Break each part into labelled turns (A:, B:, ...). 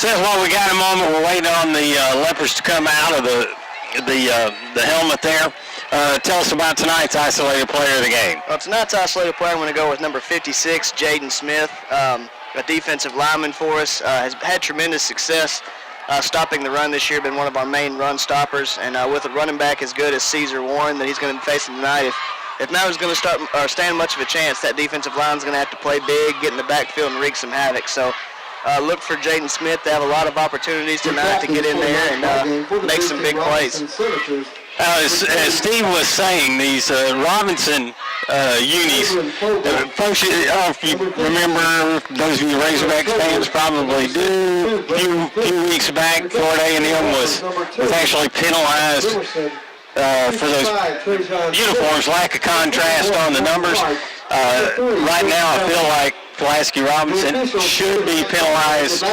A: Seth, while we got a moment, we're waiting on the Leopards to come out of the helmet there. Tell us about tonight's isolated player of the game.
B: Well, tonight's isolated player, I'm going to go with number 56, Jaden Smith, a defensive lineman for us. Has had tremendous success stopping the run this year, been one of our main run stoppers. And with a running back as good as Caesar Warren that he's going to be facing tonight, if Malvern's going to stand much of a chance, that defensive line's going to have to play big, get in the backfield, and wreak some havoc. So look for Jaden Smith to have a lot of opportunities tonight to get in there and make some big plays.
A: As Steve was saying, these Robinson unis, folks, if you remember, those of you Razorbacks fans probably do, a few weeks back, Florida A&M was actually penalized for those uniforms, lack of contrast on the numbers. Right now, I feel like Pulaski Robinson should be penalized,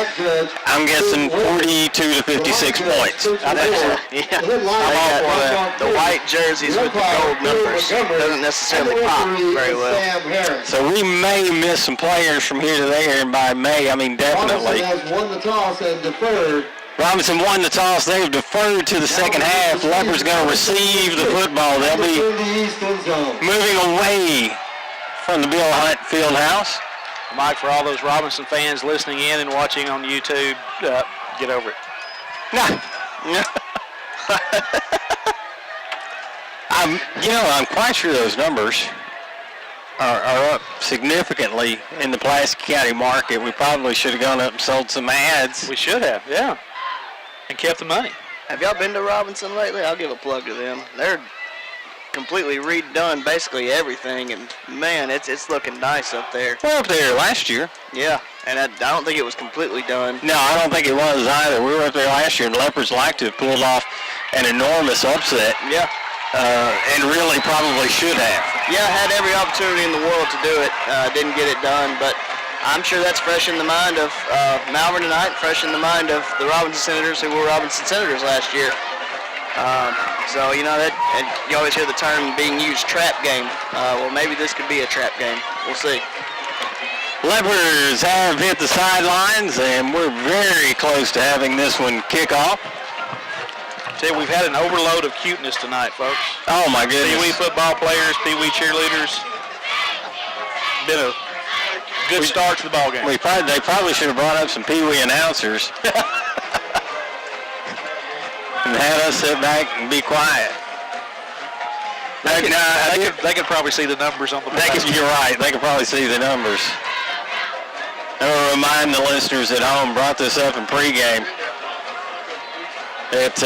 A: I'm guessing 42 to 56 points.
B: I think so. Yeah. I'm all for that. The white jerseys with the gold numbers doesn't necessarily pop very well.
A: So we may miss some players from here to there, and by may, I mean definitely. Robinson won the toss. They've deferred to the second half. Leopards going to receive the football. They'll be moving away from the Bill Hunt Fieldhouse.
C: Mike, for all those Robinson fans listening in and watching on YouTube, get over it.
A: I'm quite sure those numbers are up significantly in the Pulaski County market. We probably should have gone up and sold some ads.
C: We should have, yeah, and kept the money.
B: Have y'all been to Robinson lately? I'll give a plug to them. They're completely redone basically everything, and man, it's looking nice up there.
A: Well, up there last year.
B: Yeah, and I don't think it was completely done.
A: No, I don't think it was either. We were up there last year, and Leopards like to have pulled off an enormous upset.
B: Yeah.
A: And really probably should have.
B: Yeah, had every opportunity in the world to do it. Didn't get it done, but I'm sure that's fresh in the mind of Malvern tonight, fresh in the mind of the Robinson Senators who were Robinson Senators last year. So, that, and you always hear the term being used, trap game. Well, maybe this could be a trap game. We'll see.
A: Leopards have hit the sidelines, and we're very close to having this one kick off.
C: See, we've had an overload of cuteness tonight, folks.
A: Oh, my goodness.
C: Pee-wee football players, Pee-wee cheerleaders. Been a good start to the ball game.
A: They probably should have brought up some Pee-wee announcers. And had us sit back and be quiet.
C: They could probably see the numbers on the
A: You're right. They could probably see the numbers. I will remind the listeners at home, brought this up in pregame, that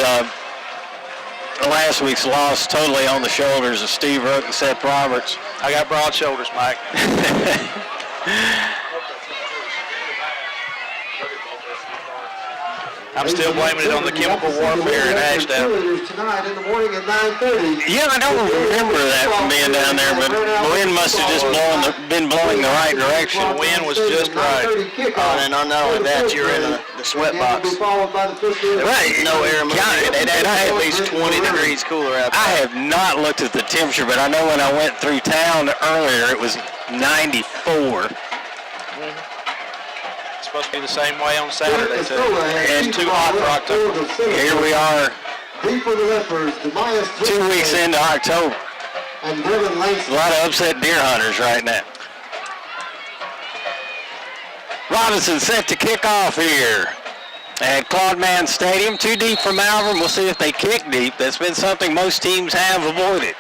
A: last week's loss totally on the shoulders of Steve Rook and Seth Roberts.
C: I got broad shoulders, Mike. I'm still blaming it on the chemical warfare in Ashdown.
A: Yeah, I don't remember that from being down there, but the wind must have just been blowing the right direction.
C: The wind was just right.
B: And not only that, you're in the sweat box.
A: Right.
B: No air movement. It had at least 20 degrees cooler out there.
A: I have not looked at the temperature, but I know when I went through town earlier, it was 94.
C: Supposed to be the same way on Saturday, too. It's too hot for October.
A: Here we are, 2 weeks into October. A lot of upset deer hunters right now. Robinson set to kick off here at Claude Mann Stadium. Too deep for Malvern. We'll see if they kick deep. That's been something most teams have avoided.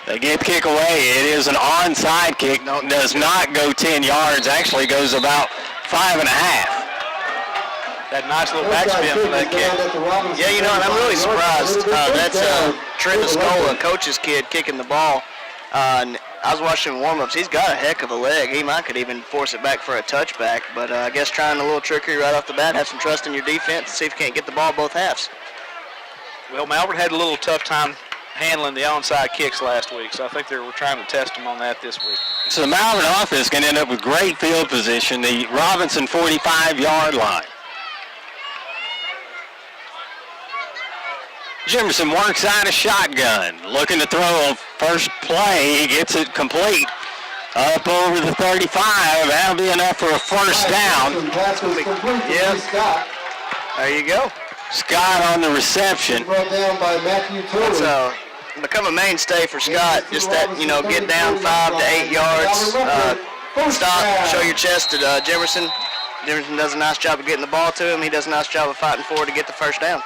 A: They get kick away. It is an onside kick. Does not go 10 yards. Actually goes about 5.5.
C: That nice little backspin for that kick.
B: Yeah, and I'm really surprised. That's Trent Escola, coach's kid, kicking the ball. And I was watching warm-ups. He's got a heck of a leg. He could even force it back for a touchback. But I guess trying a little trickery right off the bat, have some trust in your defense, see if you can't get the ball both halves.
C: Well, Malvern had a little tough time handling the onside kicks last week, so I think they were trying to test them on that this week.
A: So the Malvern offense can end up with great field position, the Robinson 45-yard line. Jimerson works out a shotgun, looking to throw on first play. He gets it complete Up over the 35. That'll be enough for a first down.
B: Yeah. There you go.
A: Scott on the reception.
B: It's become a mainstay for Scott. Just that, get down 5 to 8 yards. Stop, show your chest to Jefferson. Jefferson does a nice job of getting the ball to him. He does a nice job of fighting forward to get the first down.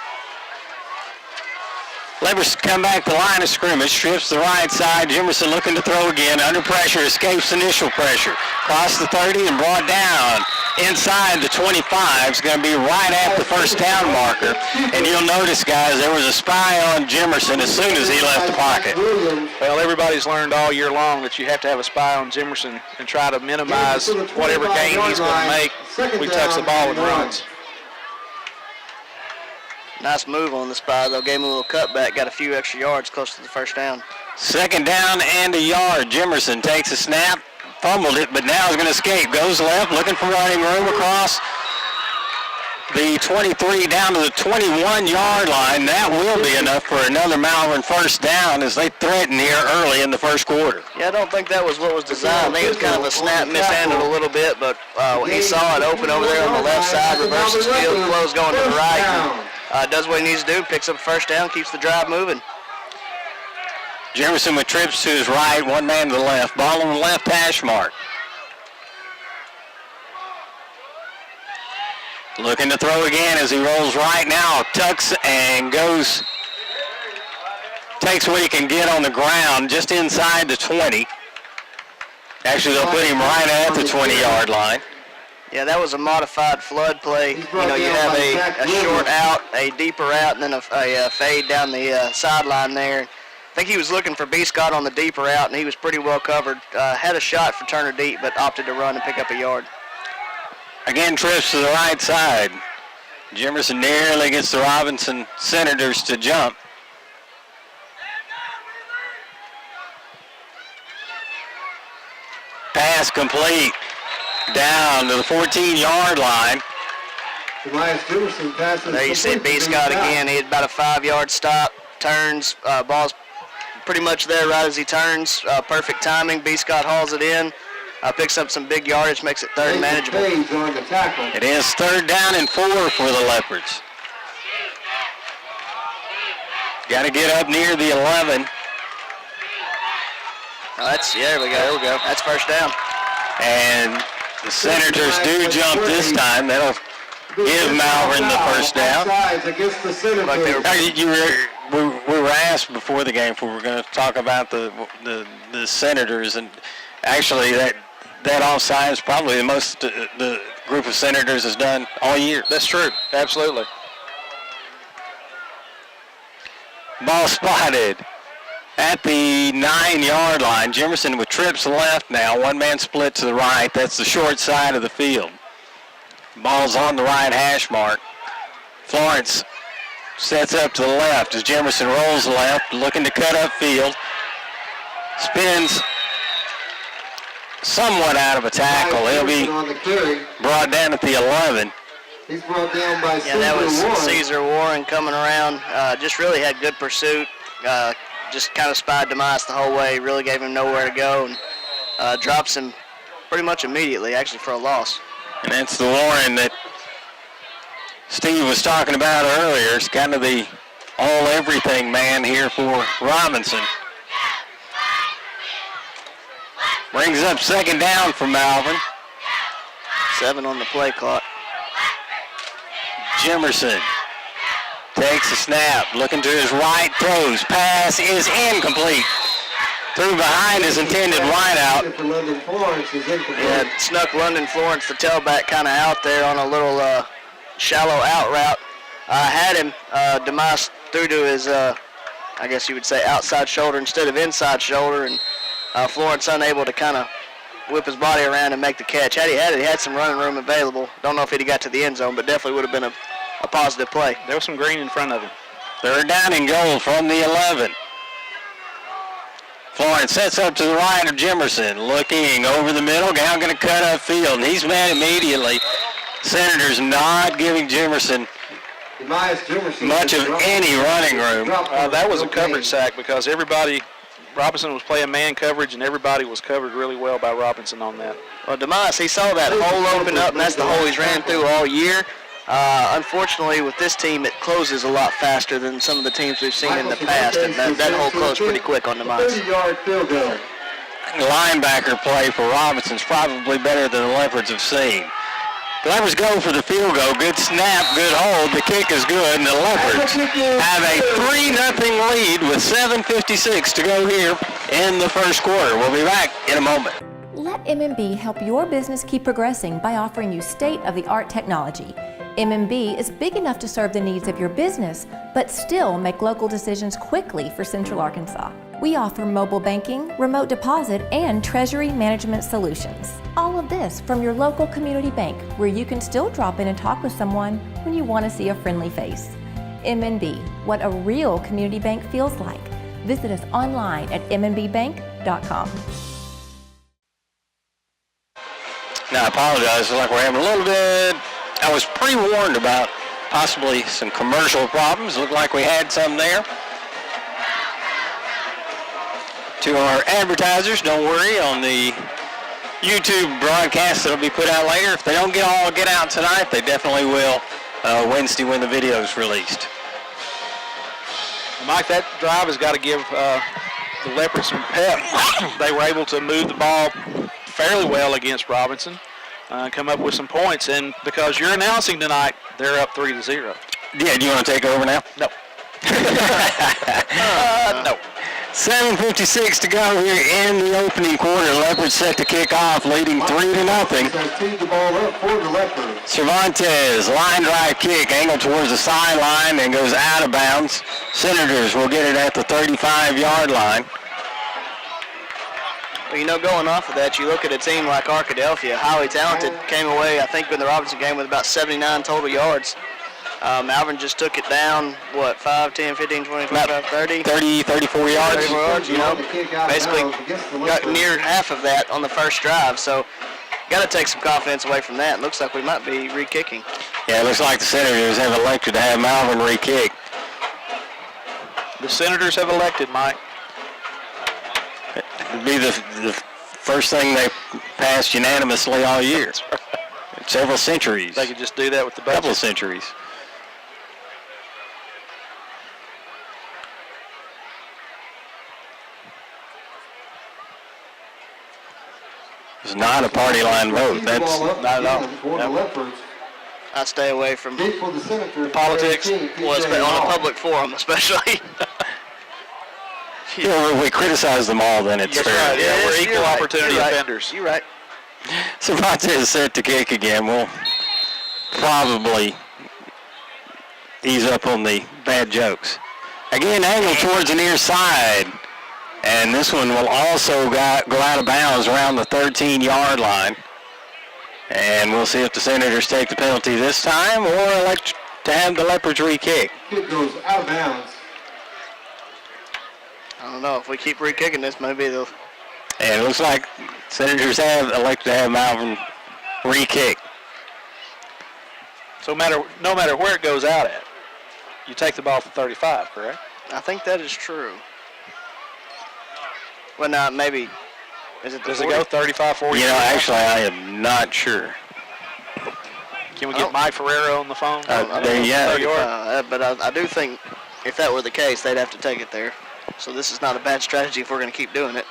A: Leopard's come back to the line of scrimmage, strips the right side. Jimerson looking to throw again. Under pressure, escapes initial pressure. Cross the 30 and brought down. Inside the 25 is going to be right at the first down marker. And you'll notice, guys, there was a spy on Jimerson as soon as he left the pocket.
C: Well, everybody's learned all year long that you have to have a spy on Jimerson and try to minimize whatever gain he's going to make if we touch the ball and runs.
B: Nice move on the spy, though. Gave him a little cutback, got a few extra yards close to the first down.
A: Second down and a yard. Jimerson takes a snap, fumbled it, but now is going to escape. Goes left, looking for running room across the 23 down to the 21-yard line. That will be enough for another Malvern first down as they threaten here early in the first quarter.
B: Yeah, I don't think that was what was designed. I think it was kind of a snap mishandled a little bit, but he saw it open over there on the left side, reverses field, flows going to the right. Does what he needs to do, picks up first down, keeps the drive moving.
A: Jimerson with trips to his right, one man to the left. Ball on the left hash mark. Looking to throw again as he rolls right now. Tucks and goes, takes what he can get on the ground just inside the 20. Actually, they'll put him right at the 20-yard line.
B: Yeah, that was a modified flood play. You have a short out, a deeper out, and then a fade down the sideline there. I think he was looking for B. Scott on the deeper out, and he was pretty well covered. Had a shot for Turner deep, but opted to run and pick up a yard.
A: Again, trips to the right side. Jimerson nearly gets the Robinson Senators to jump. Pass complete. Down to the 14-yard line.
B: There you see B. Scott again. He had about a 5-yard stop. Turns. Ball's pretty much there right as he turns. Perfect timing. B. Scott hauls it in. Picks up some big yardage. Makes it third manageable.
A: It is third down and 4 for the Leopards. Got to get up near the 11.
B: There we go. That's first down.
A: And the Senators do jump this time. That'll give Malvern the first down. We were asked before the game if we were going to talk about the Senators, and actually that offside is probably the most the group of Senators has done all year.
C: That's true. Absolutely.
A: Ball spotted at the 9-yard line. Jimerson with trips left now. One man split to the right. That's the short side of the field. Ball's on the right hash mark. Florence sets up to the left as Jimerson rolls left, looking to cut up field. Spins somewhat out of a tackle. He'll be brought down at the 11.
D: He's brought down by
B: Caesar Warren. That was Caesar Warren coming around. Just really had good pursuit. Just kind of spied Demise the whole way, really gave him nowhere to go, and drops him pretty much immediately, actually, for a loss.
A: And that's the Warren that Steve was talking about earlier. It's kind of the all-everything man here for Robinson. Brings up second down for Malvern.
B: 7 on the play clock.
A: Jimerson takes a snap, looking to his right, throws. Pass is incomplete. Threw behind his intended wideout.
B: Yeah, snuck London Florence, the tailback, kind of out there on a little shallow out route. Had him. Demise threw to his, I guess you would say, outside shoulder instead of inside shoulder, and Florence unable to kind of whip his body around and make the catch. Had he had it, he had some running room available. Don't know if he'd got to the end zone, but definitely would have been a positive play.
C: There was some green in front of him.
A: Third down and goal from the 11. Florence sets up to the right of Jimerson, looking over the middle, now going to cut up field, and he's met immediately. Senators not giving Jimerson much of any running room.
C: That was a coverage sack because everybody Robinson was playing man coverage, and everybody was covered really well by Robinson on that.
B: Well, DeMoss, he saw that hole open up, and that's the hole he's ran through all year. Unfortunately, with this team, it closes a lot faster than some of the teams we've seen in the past, and that hole closed pretty quick on DeMoss.
D: 30-yard field goal.
A: Linebacker play for Robinson's probably better than the Leopards have seen. The Leopards go for the field goal. Good snap, good hold. The kick is good, and the Leopards have a 3-0 lead with 7:56 to go here in the first quarter. We'll be back in a moment.
E: Let MMB help your business keep progressing by offering you state-of-the-art technology. MMB is big enough to serve the needs of your business, but still make local decisions quickly for Central Arkansas. We offer mobile banking, remote deposit, and treasury management solutions. All of this from your local community bank, where you can still drop in and talk with someone when you want to see a friendly face. MNB, what a real community bank feels like. Visit us online at mnbbank.com.
A: Now, I apologize. Like we're having a little bit. I was pre-warned about possibly some commercial problems. Looked like we had some there. To our advertisers, don't worry, on the YouTube broadcast that'll be put out later. If they don't get out tonight, they definitely will Wednesday when the video is released.
C: Mike, that drive has got to give the Leopards some pep. They were able to move the ball fairly well against Robinson, come up with some points, and because you're announcing tonight, they're up 3-0.
A: Yeah, do you want to take over now?
C: No. No.
A: 7:56 to go here in the opening quarter. Leopards set to kick off, leading 3-0.
D: Teed the ball up for the Leopards.
A: Cervantes, line drive kick, angled towards the sideline and goes out of bounds. Senators will get it at the 35-yard line.
B: Well, going off of that, you look at a team like Arkadelphia, highly talented, came away, I think, in the Robinson game with about 79 total yards. Malvern just took it down, 5, 10, 15, 20, 25, 30?
A: 34 yards.
B: 34 yards, basically got near half of that on the first drive. So got to take some confidence away from that. Looks like we might be re-kicking.
A: Yeah, it looks like the Senators have elected to have Malvern re-kick.
C: The Senators have elected, Mike.
A: It'd be the first thing they passed unanimously all year. Several centuries.
C: They could just do that with the
A: A couple
C: budget.
A: of centuries. It's not a party line vote. That's
C: not at all.
D: For the Leopards.
B: I stay away from
D: Kick for the Senators.
C: Politics.
B: on a public forum, especially.
A: if we criticize them all, then it's
C: That's
A: fair.
C: right. Yeah, we're
B: Yes,
C: equal
B: you're right.
C: opportunity
B: You're right.
C: offenders.
B: You're right.
A: Cervantes is set to kick again. We'll probably ease up on the bad jokes. Again, angled towards the near side. And this one will also go out of bounds around the 13-yard line. And we'll see if the Senators take the penalty this time or elect to have the Leopards re-kick.
D: Kick goes out of bounds.
B: I don't know. If we keep re-kicking this, maybe they'll...
A: And it looks like Senators have elected to have Malvern re-kick.
C: So no matter where it goes out at, you take the ball for 35, correct?
B: I think that is true. Well, now, maybe... Is it the
C: Does it
B: 40?
C: go 35, 40?
A: You know, actually, I am not sure.
C: Can we get Mike Ferrero on the phone?
A: There you go.
B: But I do think if that were the case, they'd have to take it there. So this is not a bad strategy if we're going to keep doing it.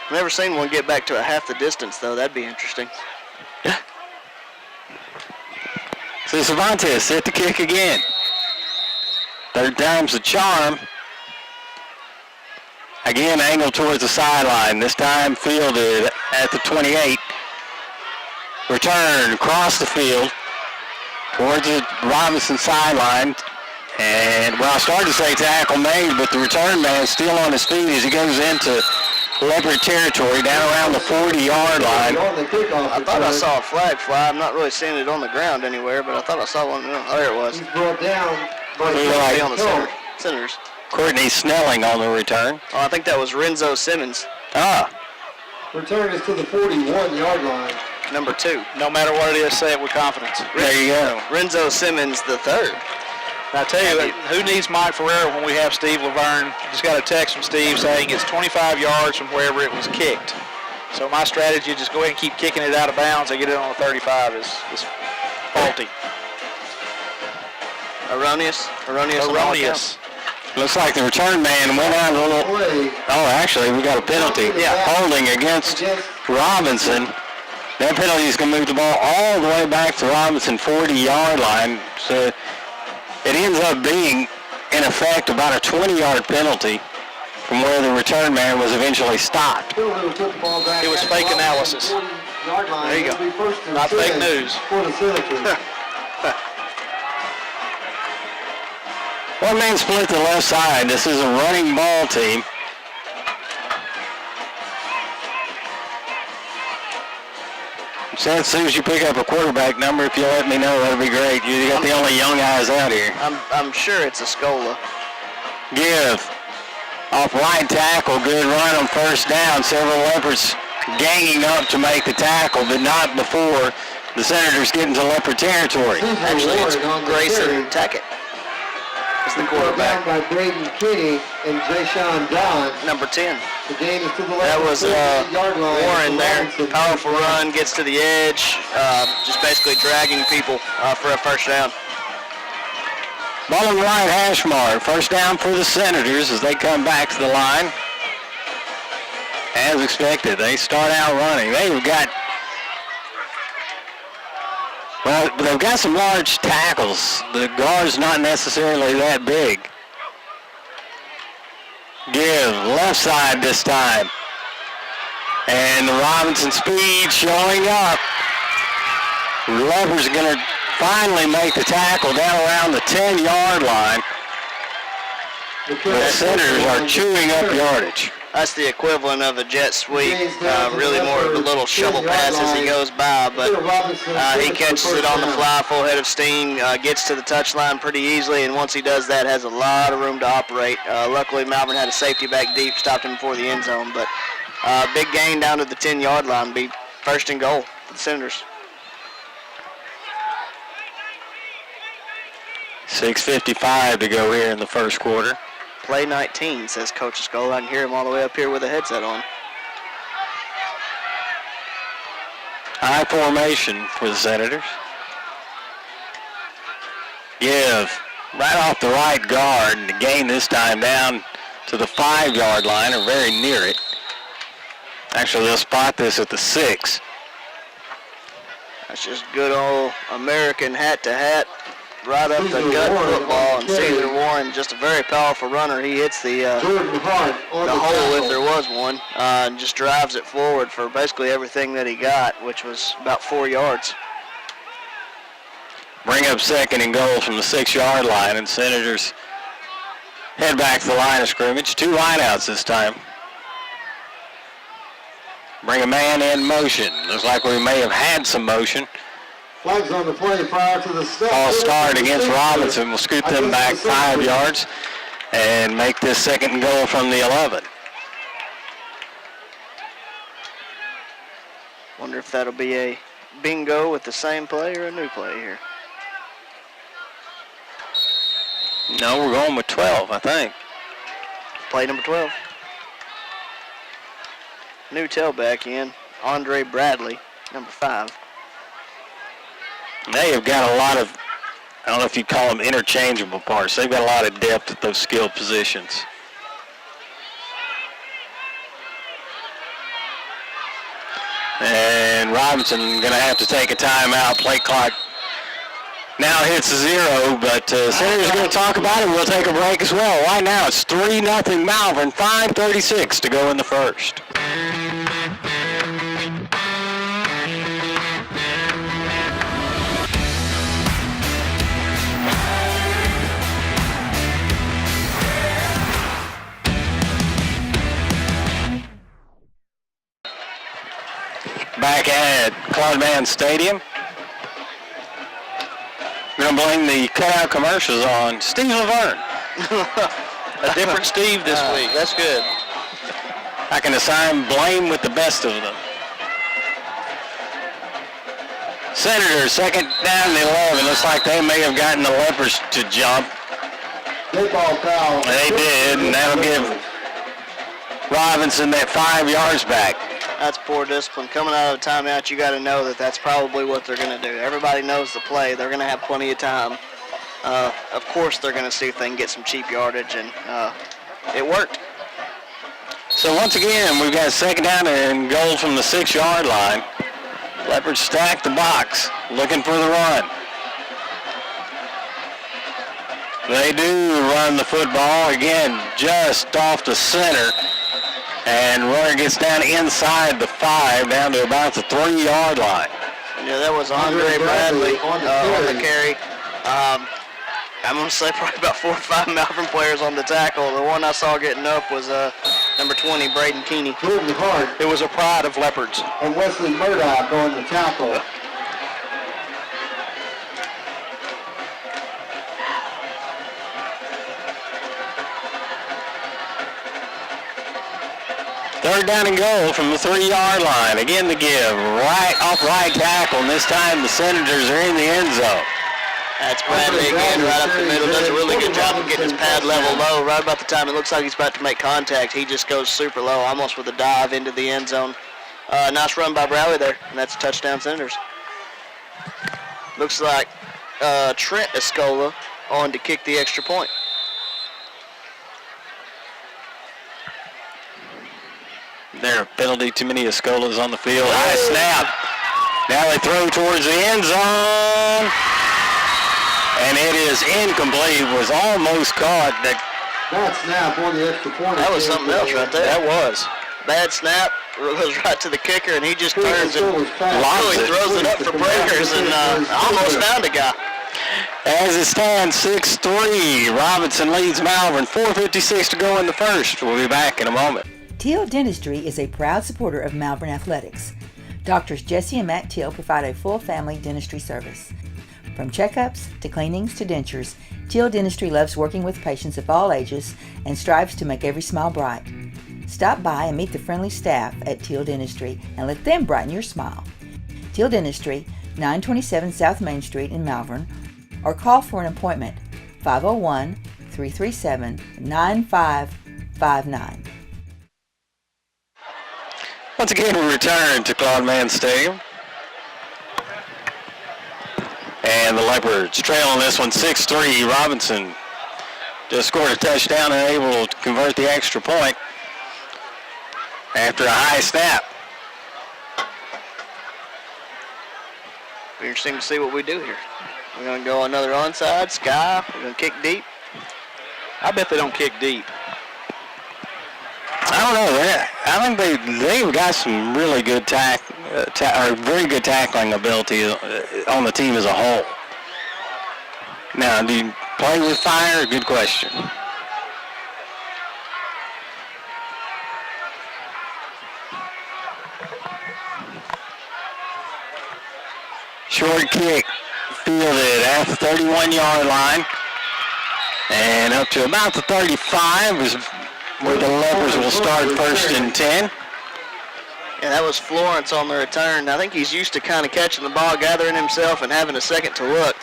B: I've never seen one get back to a half the distance, though. That'd be interesting.
A: So Cervantes set to kick again. Third time's the charm. Again, angled towards the sideline. This time fielded at the 28. Return across the field towards the Robinson sideline. And, well, I started to say tackle made, but the return man still on his feet as he goes into Leopard territory down around the 40-yard line.
B: I thought I saw a flag fly. I'm not really seeing it on the ground anywhere, but I thought I saw one. Oh, there it was.
D: He's brought down by
B: Be on the Senators.
A: Courtney Snelling on the return.
B: Oh, I think that was Renzo Simmons,
D: Return is to the 41-yard line.
B: number 2.
C: No matter what it is, say it with confidence.
A: There you go.
B: Renzo Simmons the third.
C: I tell you, who needs Mike Ferreira when we have Steve Laverne? Just got a text from Steve saying it's 25 yards from wherever it was kicked. So my strategy is just go ahead and keep kicking it out of bounds and get it on the 35 is faulty.
B: Erroneous.
C: Erroneous.
A: Looks like the return man went out a little. Oh, actually, we got a penalty.
B: Yeah.
A: Holding against Robinson. That penalty is going to move the ball all the way back to Robinson 40-yard line. So it ends up being, in effect, about a 20-yard penalty from where the return man was eventually stopped.
C: It was fake analysis.
B: There you go.
C: Not fake news.
A: One man split to the left side. This is a running ball team. So as soon as you pick up a quarterback number, if you'll let me know, that'd be great. You got the only young guys out here.
B: I'm sure it's a Scola.
A: Give. Off right tackle. Good run on first down. Several Leopards ganging up to make the tackle, but not before the Senators get into Leopard territory.
B: Actually, it's Grayson Tackett. Is the quarterback.
D: Down by Braden Kinney and Jayshawn Don.
B: Number 10.
D: The gain is to the left.
B: That was
D: yard line.
B: Warren there.
D: Robinson.
B: Powerful run, gets to the edge, just basically dragging people for a first down.
A: Ball on the right hash mark. First down for the Senators as they come back to the line. As expected, they start out running. They've got some large tackles. The guard's not necessarily that big. Give, left side this time. And the Robinson speed showing up. Leopards are going to finally make the tackle down around the 10-yard line. The Senators are chewing up yardage.
B: That's the equivalent of a jet sweep, really more of a little shovel pass as he goes by, but he catches it on the fly, full head of steam, gets to the touchline pretty easily, and once he does that, has a lot of room to operate. Luckily, Malvern had a safety back deep, stopped him before the end zone, but big gain down to the 10-yard line, be first and goal for the Senators.
A: 6:55 to go here in the first quarter.
B: Play 19, says Coach Skull. I can hear him all the way up here with a headset on.
A: High formation for the Senators. Give. Right off the right guard. And the gain this time down to the 5-yard line, or very near it. Actually, they'll spot this at the 6.
B: That's just good old American hat-to-hat. Right up the gut football, and Caesar Warren, just a very powerful runner. He hits the hole if there was one, and just drives it forward for basically everything that he got, which was about 4 yards.
A: Bring up second and goal from the 6-yard line, and Senators head back to the line of scrimmage. 2 lineouts this time. Bring a man in motion. Looks like we may have had some motion.
D: Flags on the play prior to the start.
A: Ball start against Robinson. We'll scoot them back 5 yards and make this second and goal from the 11.
B: Wonder if that'll be a bingo with the same play or a new play here.
A: No, we're going with 12, I think.
B: Play number 12. New tailback in, Andre Bradley, number 5.
A: They have got a lot of, I don't know if you'd call them interchangeable parts. They've got a lot of depth at those skill positions. And Robinson going to have to take a timeout. Play clock now hits 0, but Senators going to talk about it. We'll take a break as well. Right now it's 3-0 Malvern, 5:36 to go in the first. Back at Claude Stadium. We're going to blame the cutout commercials on Steve Laverne.
C: A different Steve this week. That's good.
A: I can assign blame with the best of them. Senators, second down and 11. Looks like they may have gotten the Leopards to jump.
D: Football foul.
A: They did, and that'll give Robinson that 5 yards back.
B: That's poor discipline. Coming out of a timeout, you got to know that that's probably what they're going to do. Everybody knows the play. They're going to have plenty of time. Of course, they're going to see if they can get some cheap yardage, and it worked.
A: So once again, we've got second down and goal from the 6-yard line. Leopards stack the box, looking for the run. They do run the football, again, just off the center. And runner gets down inside the 5, down to about the 3-yard line.
B: Yeah, that was Andre Bradley on the carry. I'm going to say probably about 4 or 5 Malvern players on the tackle. The one I saw getting up was number 20, Braden Keeney.
D: Jordan Hart
C: It was a pride of Leopards.
D: and Wesley Murdoch on the tackle.
A: Third down and goal from the 3-yard line. Again the give, right tackle, and this time the Senators are in the end zone.
B: That's Bradley again, right up the middle. Does a really good job of getting his pad level low. Right about the time it looks like he's about to make contact, he just goes super low, almost with a dive into the end zone. Nice run by Bradley there, and that's a touchdown, Senators. Looks like Trent Escola on to kick the extra point.
A: There, penalty, too many Escolas on the field. High snap. Now they throw towards the end zone. And it is incomplete. Was almost caught.
D: That snap on the extra point.
B: That was something else right there.
C: That was.
B: Bad snap, goes right to the kicker, and he just turns and
A: Lobs
B: really
A: it.
B: throws it up for breakers, and almost found a guy.
A: As it stands, 6-3. Robinson leads Malvern. 4:56 to go in the first. We'll be back in a moment.
F: Teal Dentistry is a proud supporter of Malvern Athletics. Doctors Jesse and Matt Teal provide a full family dentistry service. From checkups to cleanings to dentures, Teal Dentistry loves working with patients of all ages and strives to make every smile bright. Stop by and meet the friendly staff at Teal Dentistry and let them brighten your smile. Teal Dentistry, 927 South Main Street in Malvern, or call for an appointment, 501-337-9559.
A: Once again, we return to Claude Mann Stadium. And the Leopards trail on this one 6-3. Robinson just scored a touchdown and able to convert the extra point after a high snap.
B: Interesting to see what we do here. We're going to go another onside, sky, we're going to kick deep.
C: I bet they don't kick deep.
A: I don't know. I think they've got some really good very good tackling ability on the team as a whole. Now, do you play with fire? Good question. Short kick fielded at the 31-yard line. And up to about the 35 is where the Leopards will start first and 10.
B: Yeah, that was Florence on the return. I think he's used to kind of catching the ball, gathering himself, and having a second to look.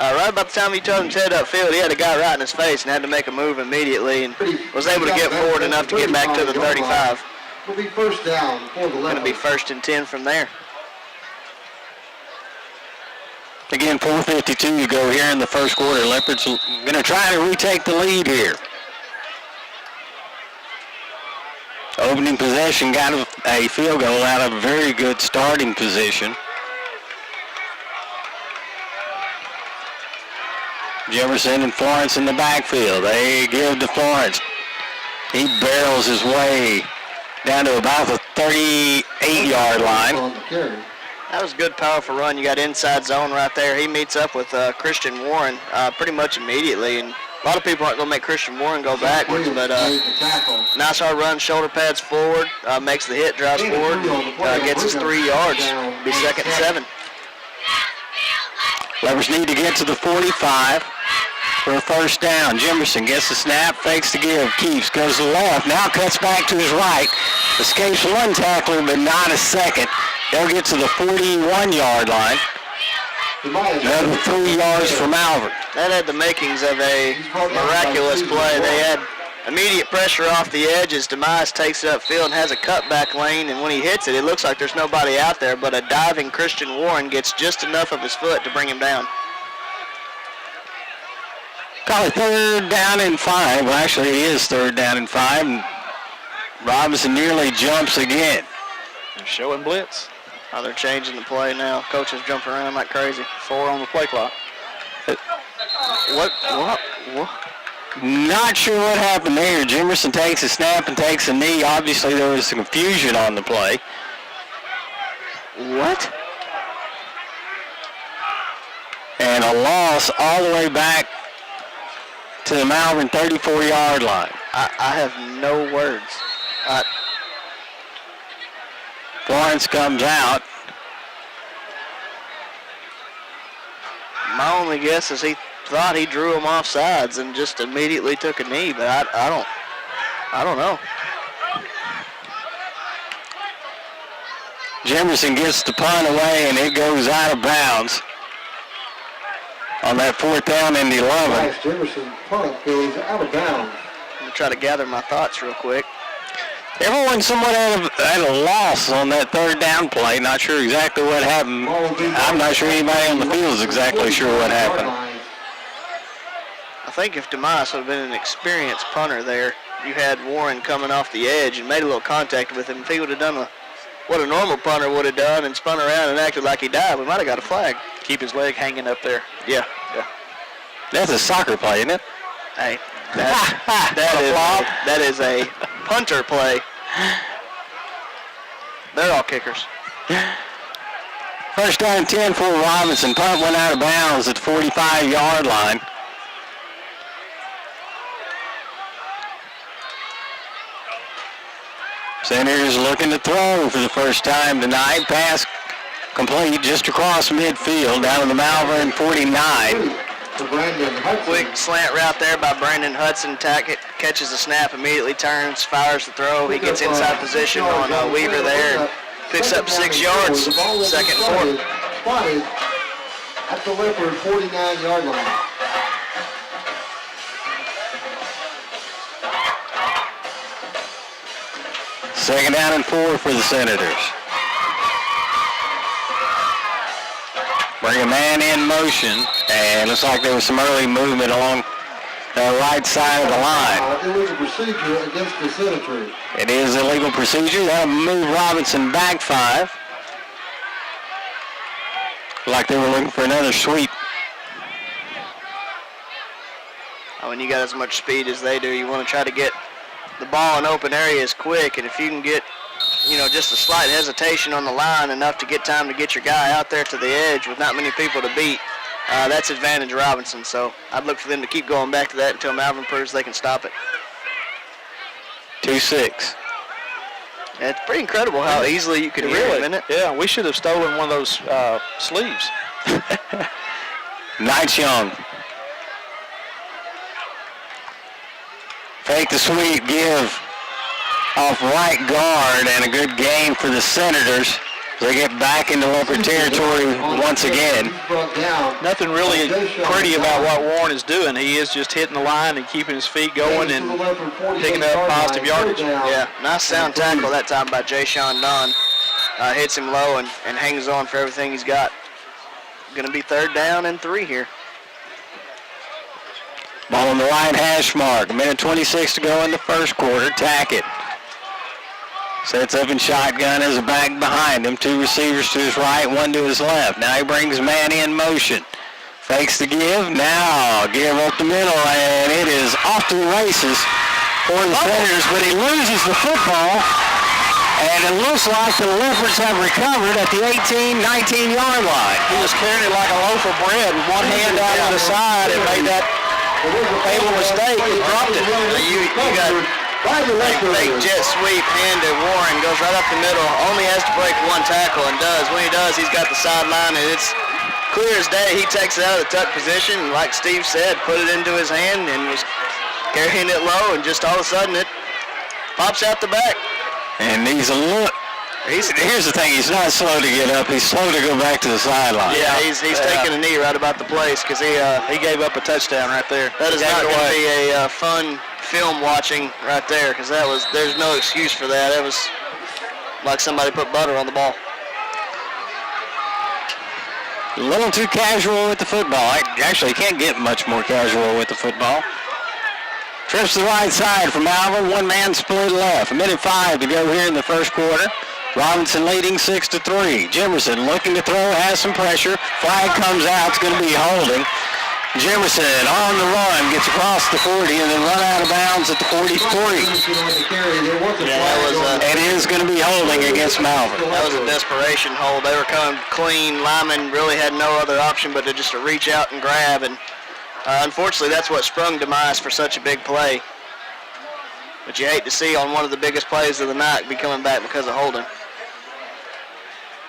B: Right about the time he turned his head upfield, he had a guy right in his face and had to make a move immediately and was able to get forward enough to get back to the 35.
D: Will be first down for the
B: Going to be first and 10 from there.
A: Again, 4:52 to go here in the first quarter. Leopards going to try to retake the lead here. Opening possession, got a field goal out of a very good starting position. Jefferson and Florence in the backfield. They give to Florence. He barrels his way down to about the 38-yard line.
B: That was a good, powerful run. You got inside zone right there. He meets up with Christian Warren pretty much immediately. And a lot of people aren't going to make Christian Warren go backwards, but nice hard run, shoulder pads forward, makes the hit, drives forward, gets his 3 yards. Be second and 7.
A: Leopards need to get to the 45 for a first down. Jimerson gets the snap, fakes the give, keeps, goes to the left, now cuts back to his right, escapes one tackler but not a second. They'll get to the 41-yard line. Another 3 yards for Malvern.
B: That had the makings of a miraculous play. They had immediate pressure off the edge as Demise takes it upfield and has a cutback lane, and when he hits it, it looks like there's nobody out there, but a diving Christian Warren gets just enough of his foot to bring him down.
A: Call it 3rd down and 5. Well, actually, it is 3rd down and 5. And Robinson nearly jumps again.
C: They're showing blitz.
B: Oh, they're changing the play now. Coach is jumping around like crazy.
C: 4 on the play clock.
B: What?
A: Not sure what happened there. Jimerson takes a snap and takes a knee. Obviously, there was some confusion on the play.
B: What?
A: And a loss all the way back to the Malvern 34-yard line.
B: I have no words.
A: Florence comes out.
B: My only guess is he thought he drew him off sides and just immediately took a knee, but I don't know.
A: Jimerson gets the punt away, and it goes out of bounds on that 4th down and 11.
D: Jimerson punt goes out of bounds.
B: I'm going to try to gather my thoughts real quick.
A: Everyone somewhat at a loss on that 3rd down play. Not sure exactly what happened. I'm not sure anybody on the field is exactly sure what happened.
B: I think if Demise would have been an experienced punter there, you had Warren coming off the edge and made a little contact with him. If he would have done what a normal punter would have done and spun around and acted like he died, we might have got a flag.
C: Keep his leg hanging up there.
B: Yeah.
A: That's a soccer play, isn't it?
B: Hey, that is a punter play. They're all kickers.
A: 1st down and 10 for Robinson. Punt went out of bounds at the 45-yard line. Senators looking to throw for the first time tonight. Pass complete just across midfield down to the Malvern 49.
B: Quick slant route there by Brandon Hudson. Catches the snap, immediately turns, fires the throw. He gets inside position on Weaver there and picks up 6 yards. 2nd and 4.
D: Spotted at the Leopard 49-yard line.
A: Second down and 4 for the Senators. Bring a man in motion, and looks like there was some early movement along the right side of the line.
D: Illegal procedure against the Senators.
A: It is illegal procedure. That'll move Robinson back 5. Like they were looking for another sweep.
B: When you got as much speed as they do, you want to try to get the ball in open areas quick, and if you can get, just a slight hesitation on the line, enough to get time to get your guy out there to the edge with not many people to beat, that's advantage Robinson. So I'd look for them to keep going back to that until Malvern proves they can stop it.
A: 2-6.
B: It's pretty incredible how easily you can hear him, isn't it?
C: Yeah, we should have stolen one of those sleeves.
A: Knights Young. Fake the sweep, give off right guard, and a good gain for the Senators. They get back into Leopard territory once again.
C: Nothing really pretty about what Warren is doing. He is just hitting the line and keeping his feet going and picking up positive yardage.
B: Yeah, nice sound tackle that time by Jay Sean Dunn. Hits him low and hangs on for everything he's got. Going to be 3rd down and 3 here.
A: Ball on the right hash mark. 1:26 to go in the first quarter. Tackett sets up in shotgun as a back behind him. 2 receivers to his right, 1 to his left. Now he brings man in motion. Fakes the give. Now give up the middle, and it is off to the races for the Senators, but he loses the football. And it looks like the Leopards have recovered at the 18, 19-yard line.
C: He was carrying it like a loaf of bread with one hand out to the side and made that fatal mistake and dropped it.
B: You got fake jet sweep hand to Warren, goes right up the middle, only has to break 1 tackle and does. When he does, he's got the sideline, and it's clear as day. He takes it out of the tuck position, and like Steve said, put it into his hand and was carrying it low, and just all of a sudden it pops out the back.
A: And needs a look Here's the thing, he's not slow to get up, he's slow to go back to the sideline.
B: Yeah, he's taking a knee right about the place because he
C: gave up a touchdown right there.
B: That is not going to be a fun film watching right there because there's no excuse for that. It was like somebody put butter on the ball.
A: A little too casual with the football. Actually, can't get much more casual with the football. Trips to the right side from Malvern. One man split left. 1:05 to go here in the first quarter. Robinson leading 6-3. Jimerson looking to throw, has some pressure. Flag comes out. It's going to be holding. Jimerson on the run, gets across the 40 and then run out of bounds at the 43. It is going to be holding against Malvern.
B: That was a desperation hold. They were coming clean. Lyman really had no other option but to just reach out and grab. And unfortunately, that's what sprung demise for such a big play. But you hate to see on one of the biggest plays of the night be coming back because of holding.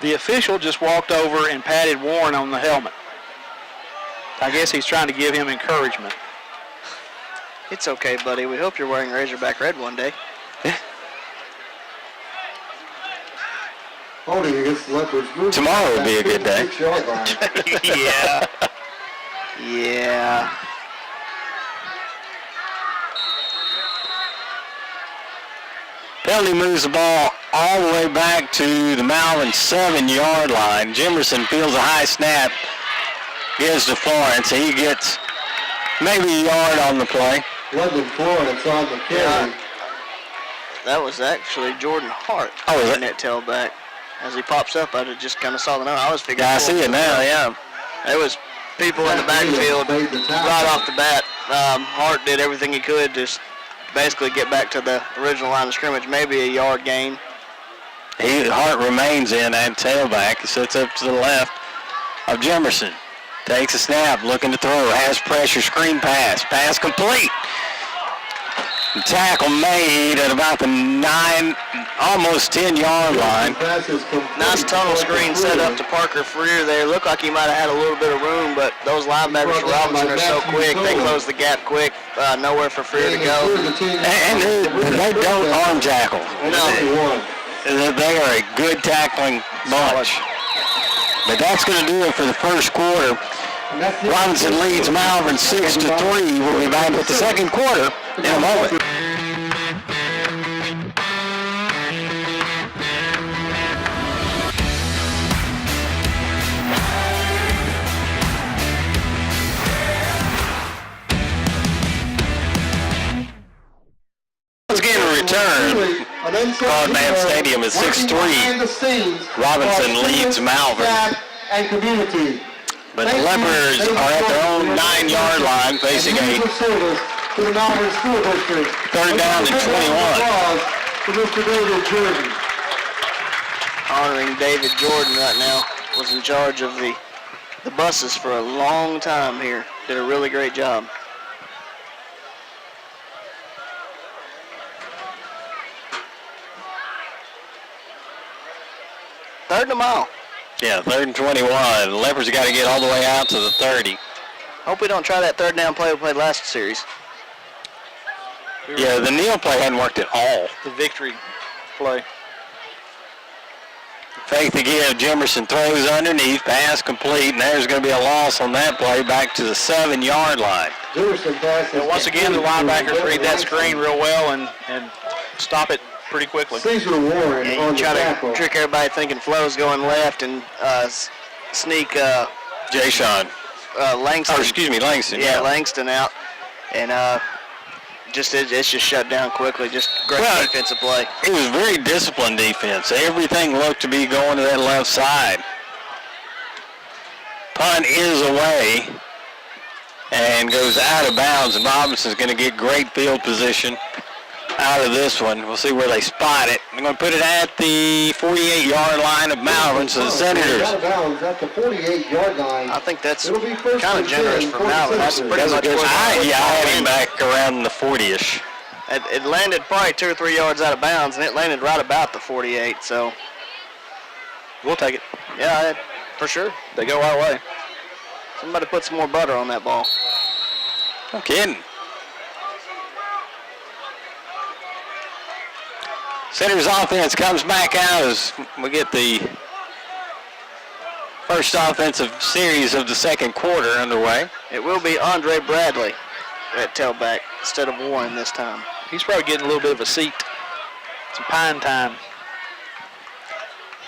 C: The official just walked over and patted Warren on the helmet. I guess he's trying to give him encouragement.
B: It's okay, buddy. We hope you're wearing Razorback red one day.
D: Holding against the Leopards.
A: Tomorrow would be a good day.
B: Yeah. Yeah.
A: Penalty moves the ball all the way back to the Malvern 7-yard line. Jimerson feels a high snap. Gives to Florence. He gets maybe a yard on the play.
D: London Florence on the carry.
B: That was actually Jordan Hart.
A: Oh, was it?
B: That tailback. As he pops up, I just kind of saw the number. I was figuring.
A: Yeah, I see it now, yeah.
B: There was people in the backfield right off the bat. Hart did everything he could to basically get back to the original line of scrimmage, maybe a yard gain.
A: Hart remains in at tailback. He sits up to the left of Jimerson. Takes a snap, looking to throw, has pressure, screen pass. Pass complete. The tackle made at about the 9, almost 10-yard line.
B: Nice tunnel screen set up to Parker Freer there. Looked like he might have had a little bit of room, but those linebackers for Robinson are so quick. They close the gap quick. Nowhere for Freer to go.
A: And they don't arm tackle.
B: No.
A: They are a good tackling bunch. But that's going to do it for the first quarter. Robinson leads Malvern 6-3. We'll be back with the second quarter in a moment. Let's get a return. Cardman Stadium is 6-3. Robinson leads Malvern.
D: And community.
A: But the Leopards are at their own 9-yard line facing a third down and 21.
B: Honoring David Jordan right now. Was in charge of the buses for a long time here. Did a really great job. Third and a mile.
A: Yeah, 3rd and 21. The Leopards got to get all the way out to the 30.
B: Hope we don't try that third down play we played last series.
A: Yeah, the kneel play hadn't worked at all.
C: The victory play.
A: Fake the give. Jimerson throws underneath. Pass complete. And there's going to be a loss on that play back to the 7-yard line.
C: And once again, the linebackers read that screen real well and stop it pretty quickly.
D: Caesar Warren
B: Yeah,
D: on
B: you
D: the
B: try
D: tackle.
B: to trick everybody thinking Flo's going left and sneak
A: Jay-Sean.
B: Langston.
A: Langston.
B: Yeah, Langston out. And it's just shut down quickly. Just great defensive play.
A: It was very disciplined defense. Everything looked to be going to that left side. Punt is away and goes out of bounds. And Robinson's going to get great field position out of this one. We'll see where they spot it. I'm going to put it at the 48-yard line of Malvern, so the Senators.
D: Out of bounds at the 48-yard line.
B: I think that's
D: It'll be first
B: kind of
D: and
B: generous
D: 10,
B: for Malvern. That's
D: 47.
B: pretty much where
A: I had him back around the 40-ish.
B: It landed probably 2 or 3 yards out of bounds, and it landed right about the 48. So
C: We'll take it.
B: yeah, for sure.
C: They go our way.
B: Somebody put some more butter on that ball.
A: No kidding. Center's offense comes back out as we get the first offensive series of the second quarter underway.
B: It will be Andre Bradley at tailback instead of Warren this time.
C: He's probably getting a little bit of a seat. Some pine time.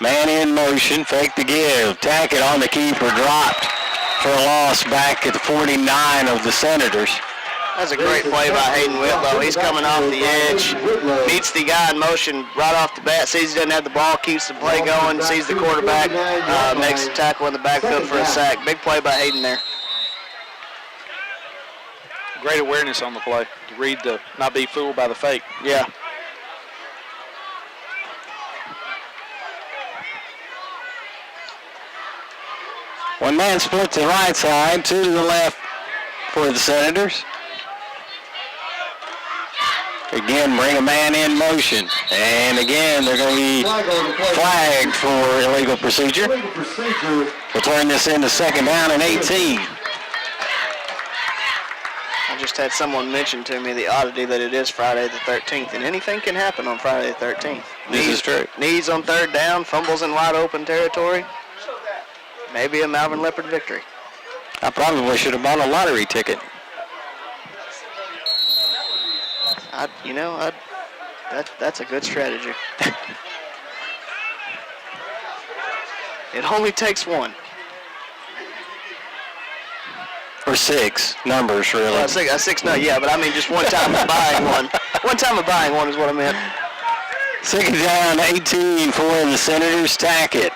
A: Man in motion, fake the give. Tackett on the keeper, dropped for a loss back at the 49 of the Senators.
B: That's a great play by Hayden Whitlow. He's coming off the edge, meets the guy in motion right off the bat, sees he doesn't have the ball, keeps the play going, sees the quarterback, makes the tackle in the backfield for a sack. Big play by Hayden there.
C: Great awareness on the play to read the, not be fooled by the fake.
B: Yeah.
A: One man split to the right side, two to the left for the Senators. Again, bring a man in motion. And again, they're going to be flagged for illegal procedure. We'll turn this into second down and 18.
B: I just had someone mention to me the oddity that it is Friday the 13th, and anything can happen on Friday the 13th.
A: This is true.
B: Knees on third down, fumbles in wide open territory. Maybe a Malvern Leopard victory.
A: I probably should have bought a lottery ticket.
B: That's a good strategy. It only takes one.
A: Or six numbers, really.
B: Well, no, yeah, but I mean just one time of buying one. One time of buying one is what I meant.
A: Second down, 18 for the Senators. Tackett.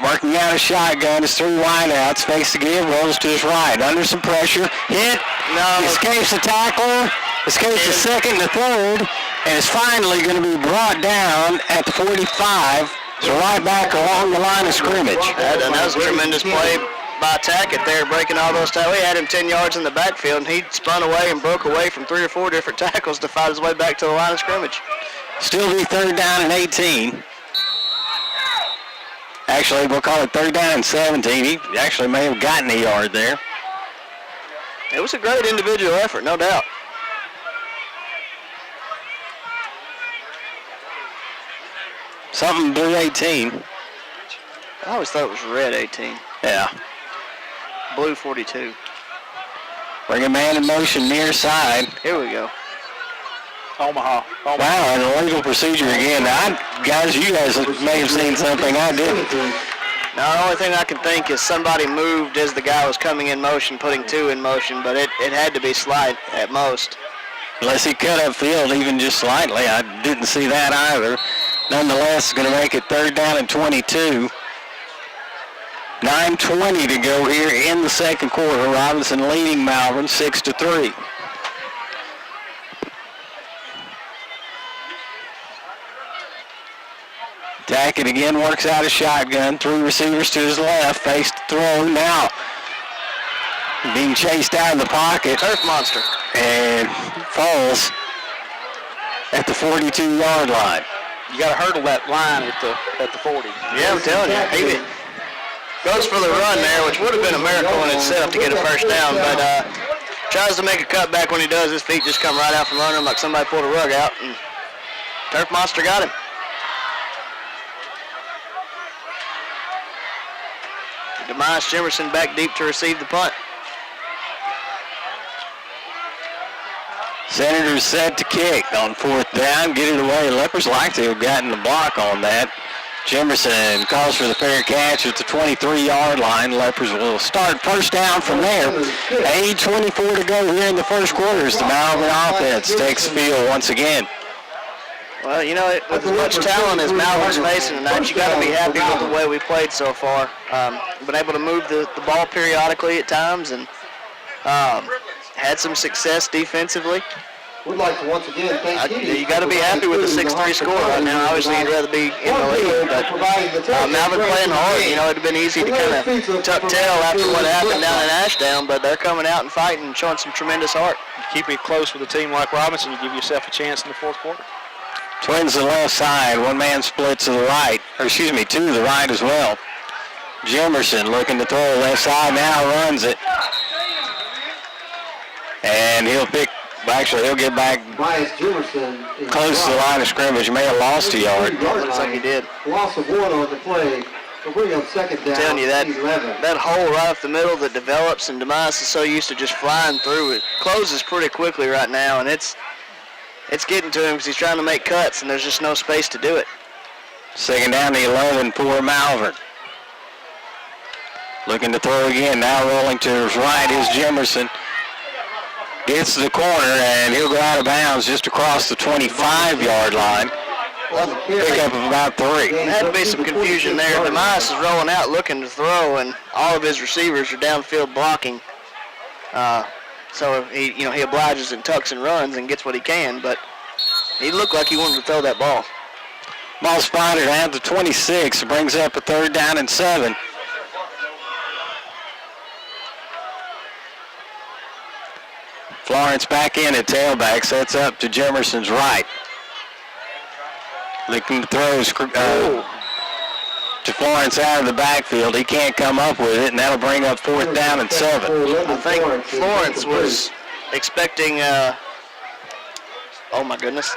A: Working out a shotgun, his three wideouts, fakes the give, rolls to his right. Under some pressure, hit, escapes the tackler, escapes the second and the third, and is finally going to be brought down at the 45. So right back along the line of scrimmage.
B: That was a tremendous play by Tackett there, breaking all those tackles. We had him 10 yards in the backfield, and he spun away and broke away from 3 or 4 different tackles to fight his way back to the line of scrimmage.
A: Still be third down and 18. Actually, we'll call it third down and 17. He actually may have gotten a yard there.
B: It was a great individual effort, no doubt.
A: Something blue 18.
B: I always thought it was red 18.
A: Yeah.
B: Blue 42.
A: Bring a man in motion near side.
B: Here we go.
C: Omaha.
A: Wow, an illegal procedure again. Now, guys, you guys may have seen something I didn't.
B: Now, the only thing I can think is somebody moved as the guy was coming in motion, putting 2 in motion, but it had to be slight at most.
A: Unless he cut up field even just slightly. I didn't see that either. Nonetheless, going to make it third down and 22. 9:20 to go here in the second quarter. Robinson leading Malvern 6-3. Tackett again works out a shotgun. 3 receivers to his left. Face the throw now. Being chased out of the pocket.
B: Turf monster.
A: And falls at the 42-yard line.
C: You got to hurdle that line at the 40.
B: Yeah, I'm telling you. He goes for the run there, which would have been a miracle in itself to get a first down, but tries to make a cutback. When he does, his feet just come right out from under him like somebody pulled a rug out, and Turf Monster got him. Demise Jimerson back deep to receive the punt.
A: Senators set to kick on fourth down. Get it away. Leopards like to have gotten the block on that. Jimerson calls for the fair catch at the 23-yard line. Leopards will start first down from there. 8:24 to go here in the first quarter as the Malvern offense takes the field once again.
B: Well, you know, with as much talent as Malvern's facing tonight, you got to be happy with the way we played so far. Been able to move the ball periodically at times and had some success defensively.
D: We'd like to once again thank
B: you got to be happy with the 6-3 score right now. Obviously, you'd rather be in the lead, but Malvern playing hard. You know, it'd have been easy to kind of tuck tail after what happened down in Ashdown, but they're coming out and fighting and showing some tremendous heart.
C: Keep it close with a team like Robinson, you give yourself a chance in the fourth quarter.
A: Twins to the left side. One man splits to the right. Or excuse me, two to the right as well. Jimerson looking to throw left side now, runs it. And he'll pick Actually, he'll get back
D: Bias Jimerson is
A: close to the line of scrimmage. May have lost a yard.
B: Looks like he did.
D: Loss of 1 on the play. We'll bring up second down.
B: I'm telling you, that
D: 11.
B: hole right up the middle that develops, and Demise is so used to just flying through it, closes pretty quickly right now, and it's getting to him because he's trying to make cuts, and there's just no space to do it.
A: Second down to 11 for Malvern. Looking to throw again. Now rolling to his right is Jimerson. Gets to the corner, and he'll go out of bounds just across the 25-yard line. Pick up of about 3.
B: There had to be some confusion there. Demise is rolling out looking to throw, and all of his receivers are downfield blocking. So he obliges and tucks and runs and gets what he can, but he looked like he wanted to throw that ball.
A: Ball spotted at the 26. Brings up a 3rd down and 7. Florence back in at tailback, sets up to Jimerson's right. Looking to throw to Florence out of the backfield. He can't come up with it, and that'll bring up 4th down and 7.
B: I think Florence was expecting, oh my goodness,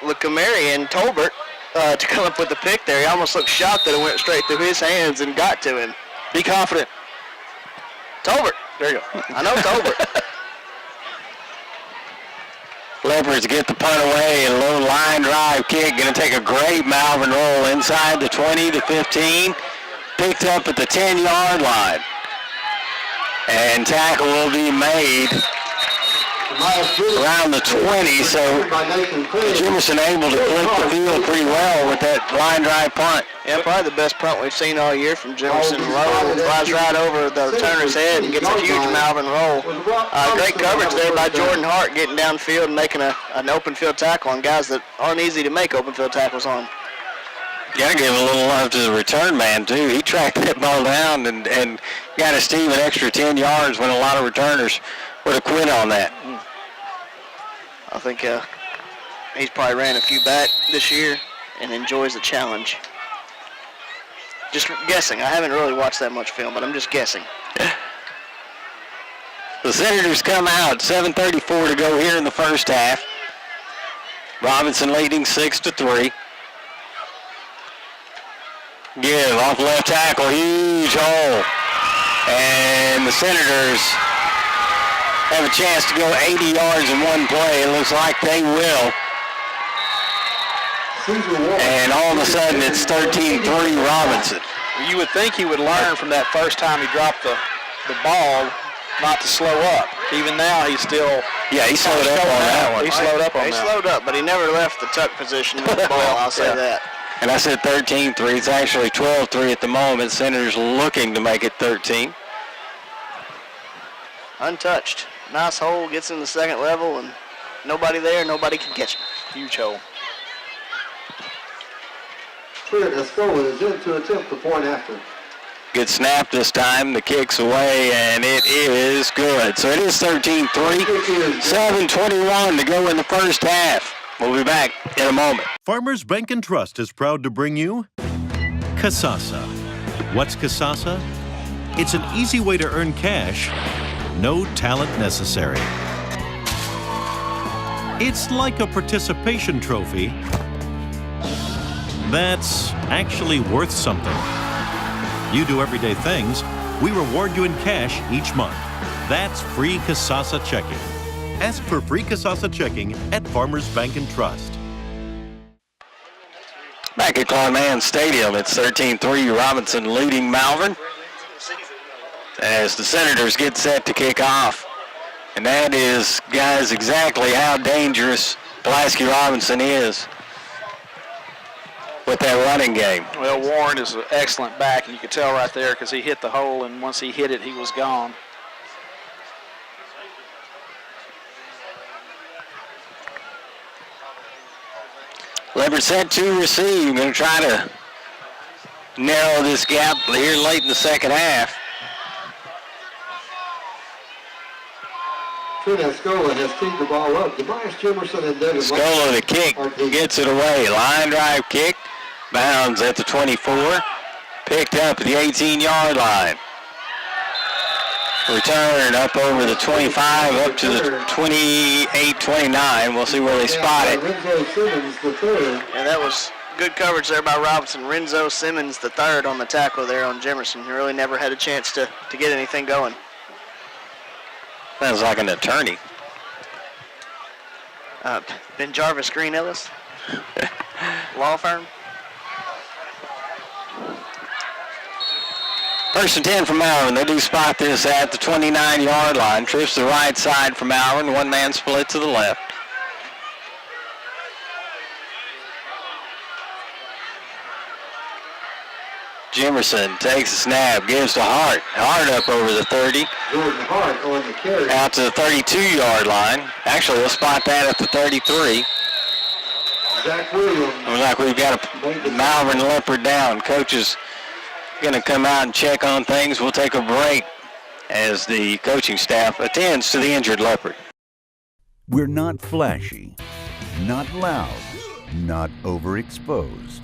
B: Lecameri and Tolbert to come up with the pick there. He almost looked shocked that it went straight through his hands and got to him.
C: Be confident.
B: Tolbert. There you go. I know Tolbert.
A: Leopards get the punt away, and a low line drive kick. Going to take a great Malvern roll inside the 20 to 15. Picked up at the 10-yard line. And tackle will be made around the 20, so Jimerson able to flip the field pretty well with that line drive punt.
B: Yeah, probably the best punt we've seen all year from Jimerson. Low, flies right over the returner's head and gets a huge Malvern roll. Great coverage there by Jordan Hart, getting downfield and making an open field tackle on guys that aren't easy to make open field tackles on.
A: Got to give a little love to the return man, too. He tracked that ball down and got his team an extra 10 yards when a lot of returners would have quit on that.
B: I think he's probably ran a few back this year and enjoys the challenge. Just guessing. I haven't really watched that much film, but I'm just guessing.
A: The Senators come out. 7:34 to go here in the first half. Robinson leading 6-3. Give off left tackle, huge hole. And the Senators have a chance to go 80 yards in one play. It looks like they will. And all of a sudden it's 13-3 Robinson.
C: You would think he would learn from that first time he dropped the ball not to slow up. Even now he's still...
A: Yeah, he slowed up on that one.
C: He slowed up on that.
B: He slowed up, but he never left the tuck position with the ball, I'll say that.
A: And I said 13-3. It's actually 12-3 at the moment. Senators looking to make it 13.
B: Untouched. Nice hole, gets in the second level, and nobody there, nobody can catch him.
C: Huge hole.
D: Escola is in to attempt the point after.
A: Good snap this time. The kick's away, and it is good. So it is 13-3. 7:21 to go in the first half. We'll be back in a moment.
G: Farmers Bank and Trust is proud to bring you Kasasa. What's Kasasa? It's an easy way to earn cash, no talent necessary. It's like a participation trophy that's actually worth something. You do everyday things, we reward you in cash each month. That's free Kasasa checking. Ask for free Kasasa checking at Farmers Bank and Trust.
A: Back at Claremont Stadium, it's 13-3 Robinson leading Malvern as the Senators get set to kick off. And that is, guys, exactly how dangerous Pulaski Robinson is with that running game.
C: Well, Warren is an excellent back, and you could tell right there because he hit the hole, and once he hit it, he was gone.
A: Leopard set to receive. Going to try to narrow this gap here late in the second half.
D: Trent Escola has teed the ball up. Tobias Jimerson and David
A: Escola the kick, gets it away. Line drive kick, bounds at the 24, picked up at the 18-yard line. Return up over the 25, up to the 28-29. We'll see where they spot it.
D: Renzo Simmons, the third.
B: And that was good coverage there by Robinson. Renzo Simmons, the third on the tackle there on Jemerson. He really never had a chance to get anything going.
A: Sounds like an attorney.
B: Ben Jarvis Green Ellis, law firm.
A: First and 10 from Malvern. They do spot this at the 29-yard line. Trips the right side from Malvern. One man split to the left. Jemerson takes the snap, gives to Hart. Hart up over the 30.
D: Jordan Hart on the carry.
A: Out to the 32-yard line. Actually, we'll spot that at the 33.
D: Zach Williams.
A: Looks like we've got a Malvern Leopard down. Coach is going to come out and check on things. We'll take a break as the coaching staff attends to the injured Leopard.
H: We're not flashy, not loud, not overexposed.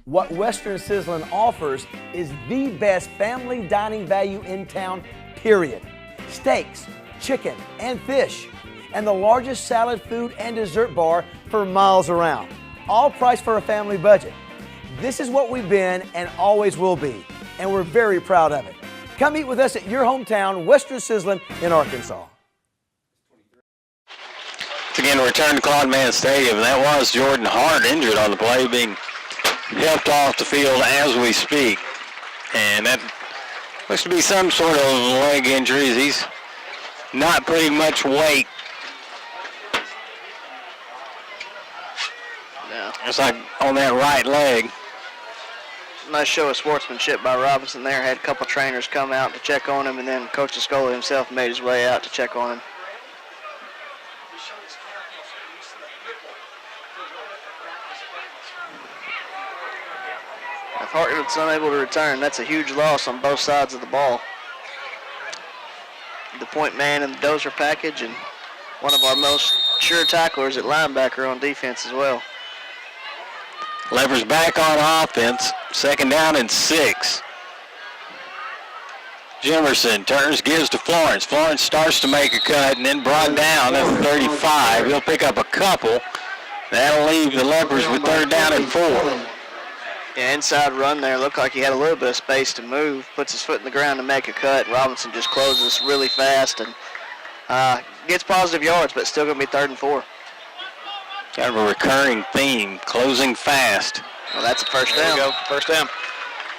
I: What Western Sizzlin offers is the best family dining value in town, period. Steaks, chicken, and fish, and the largest salad, food, and dessert bar for miles around. All priced for a family budget. This is what we've been and always will be, and we're very proud of it. Come eat with us at your hometown, Western Sizzlin in Arkansas.
A: Again, return to Claude Mann Stadium. That was Jordan Hart injured on the play, being helped off the field as we speak. And that looks to be some sort of leg injury. He's not putting much weight.
B: Yeah.
A: It's like on that right leg.
B: Nice show of sportsmanship by Robinson there. Had a couple trainers come out to check on him, and then Coach Escola himself made his way out to check on him. If Hartford's unable to return, that's a huge loss on both sides of the ball. The point man in the dozer package, and one of our most sure tacklers at linebacker on defense as well.
A: Lever's back on offense. Second down and 6. Jemerson turns, gives to Florence. Florence starts to make a cut and then brought down at the 35. He'll pick up a couple. That'll leave the Leopards with third down and 4.
B: Yeah, inside run there. Looked like he had a little bit of space to move. Puts his foot in the ground to make a cut. Robinson just closes really fast and gets positive yards, but still going to be third and 4.
A: Kind of a recurring theme, closing fast.
B: Well, that's a first
C: There
B: down.
C: we go, first down.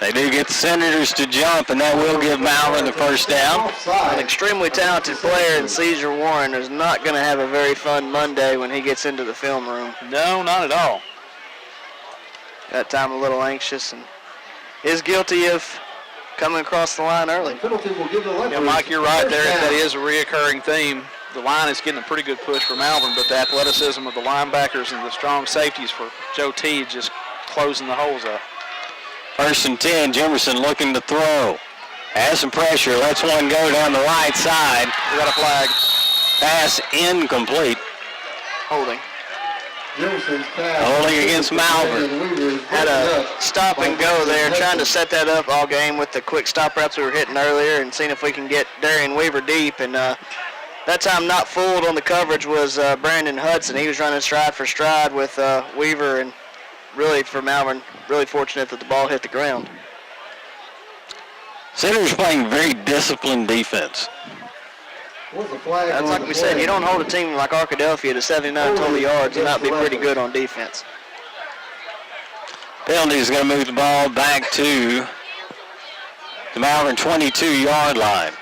A: They do get the Senators to jump, and that will give Malvern the first down.
B: An extremely talented player in Caesar Warren is not going to have a very fun Monday when he gets into the film room.
C: No, not at all.
B: That time a little anxious and is guilty of coming across the line early.
D: Penalty will give the Leopards.
C: Yeah, Mike, you're right there.
D: first
C: That
D: down.
C: is a reoccurring theme. The line is getting a pretty good push for Malvern, but the athleticism of the linebackers and the strong safeties for Joe T just closing the holes up.
A: First and 10, Jemerson looking to throw. Has some pressure, lets one go down the right side.
C: We got a flag.
A: Pass incomplete.
B: Holding.
D: Jemerson's pass.
A: Holding against Malvern.
B: Had a stop and go there, trying to set that up all game with the quick stop routes we were hitting earlier and seeing if we can get Darian Weaver deep. And that time not fooled on the coverage was Brandon Hudson. He was running stride for stride with Weaver, and really for Malvern, really fortunate that the ball hit the ground.
A: Senators playing very disciplined defense.
D: What's the flag
B: That's
D: on
B: like
D: the
B: we said,
D: play?
B: you don't hold a team like Arkadelphia to 79 total yards and not be pretty good on defense.
A: Penalty is going to move the ball back to the Malvern 22-yard line.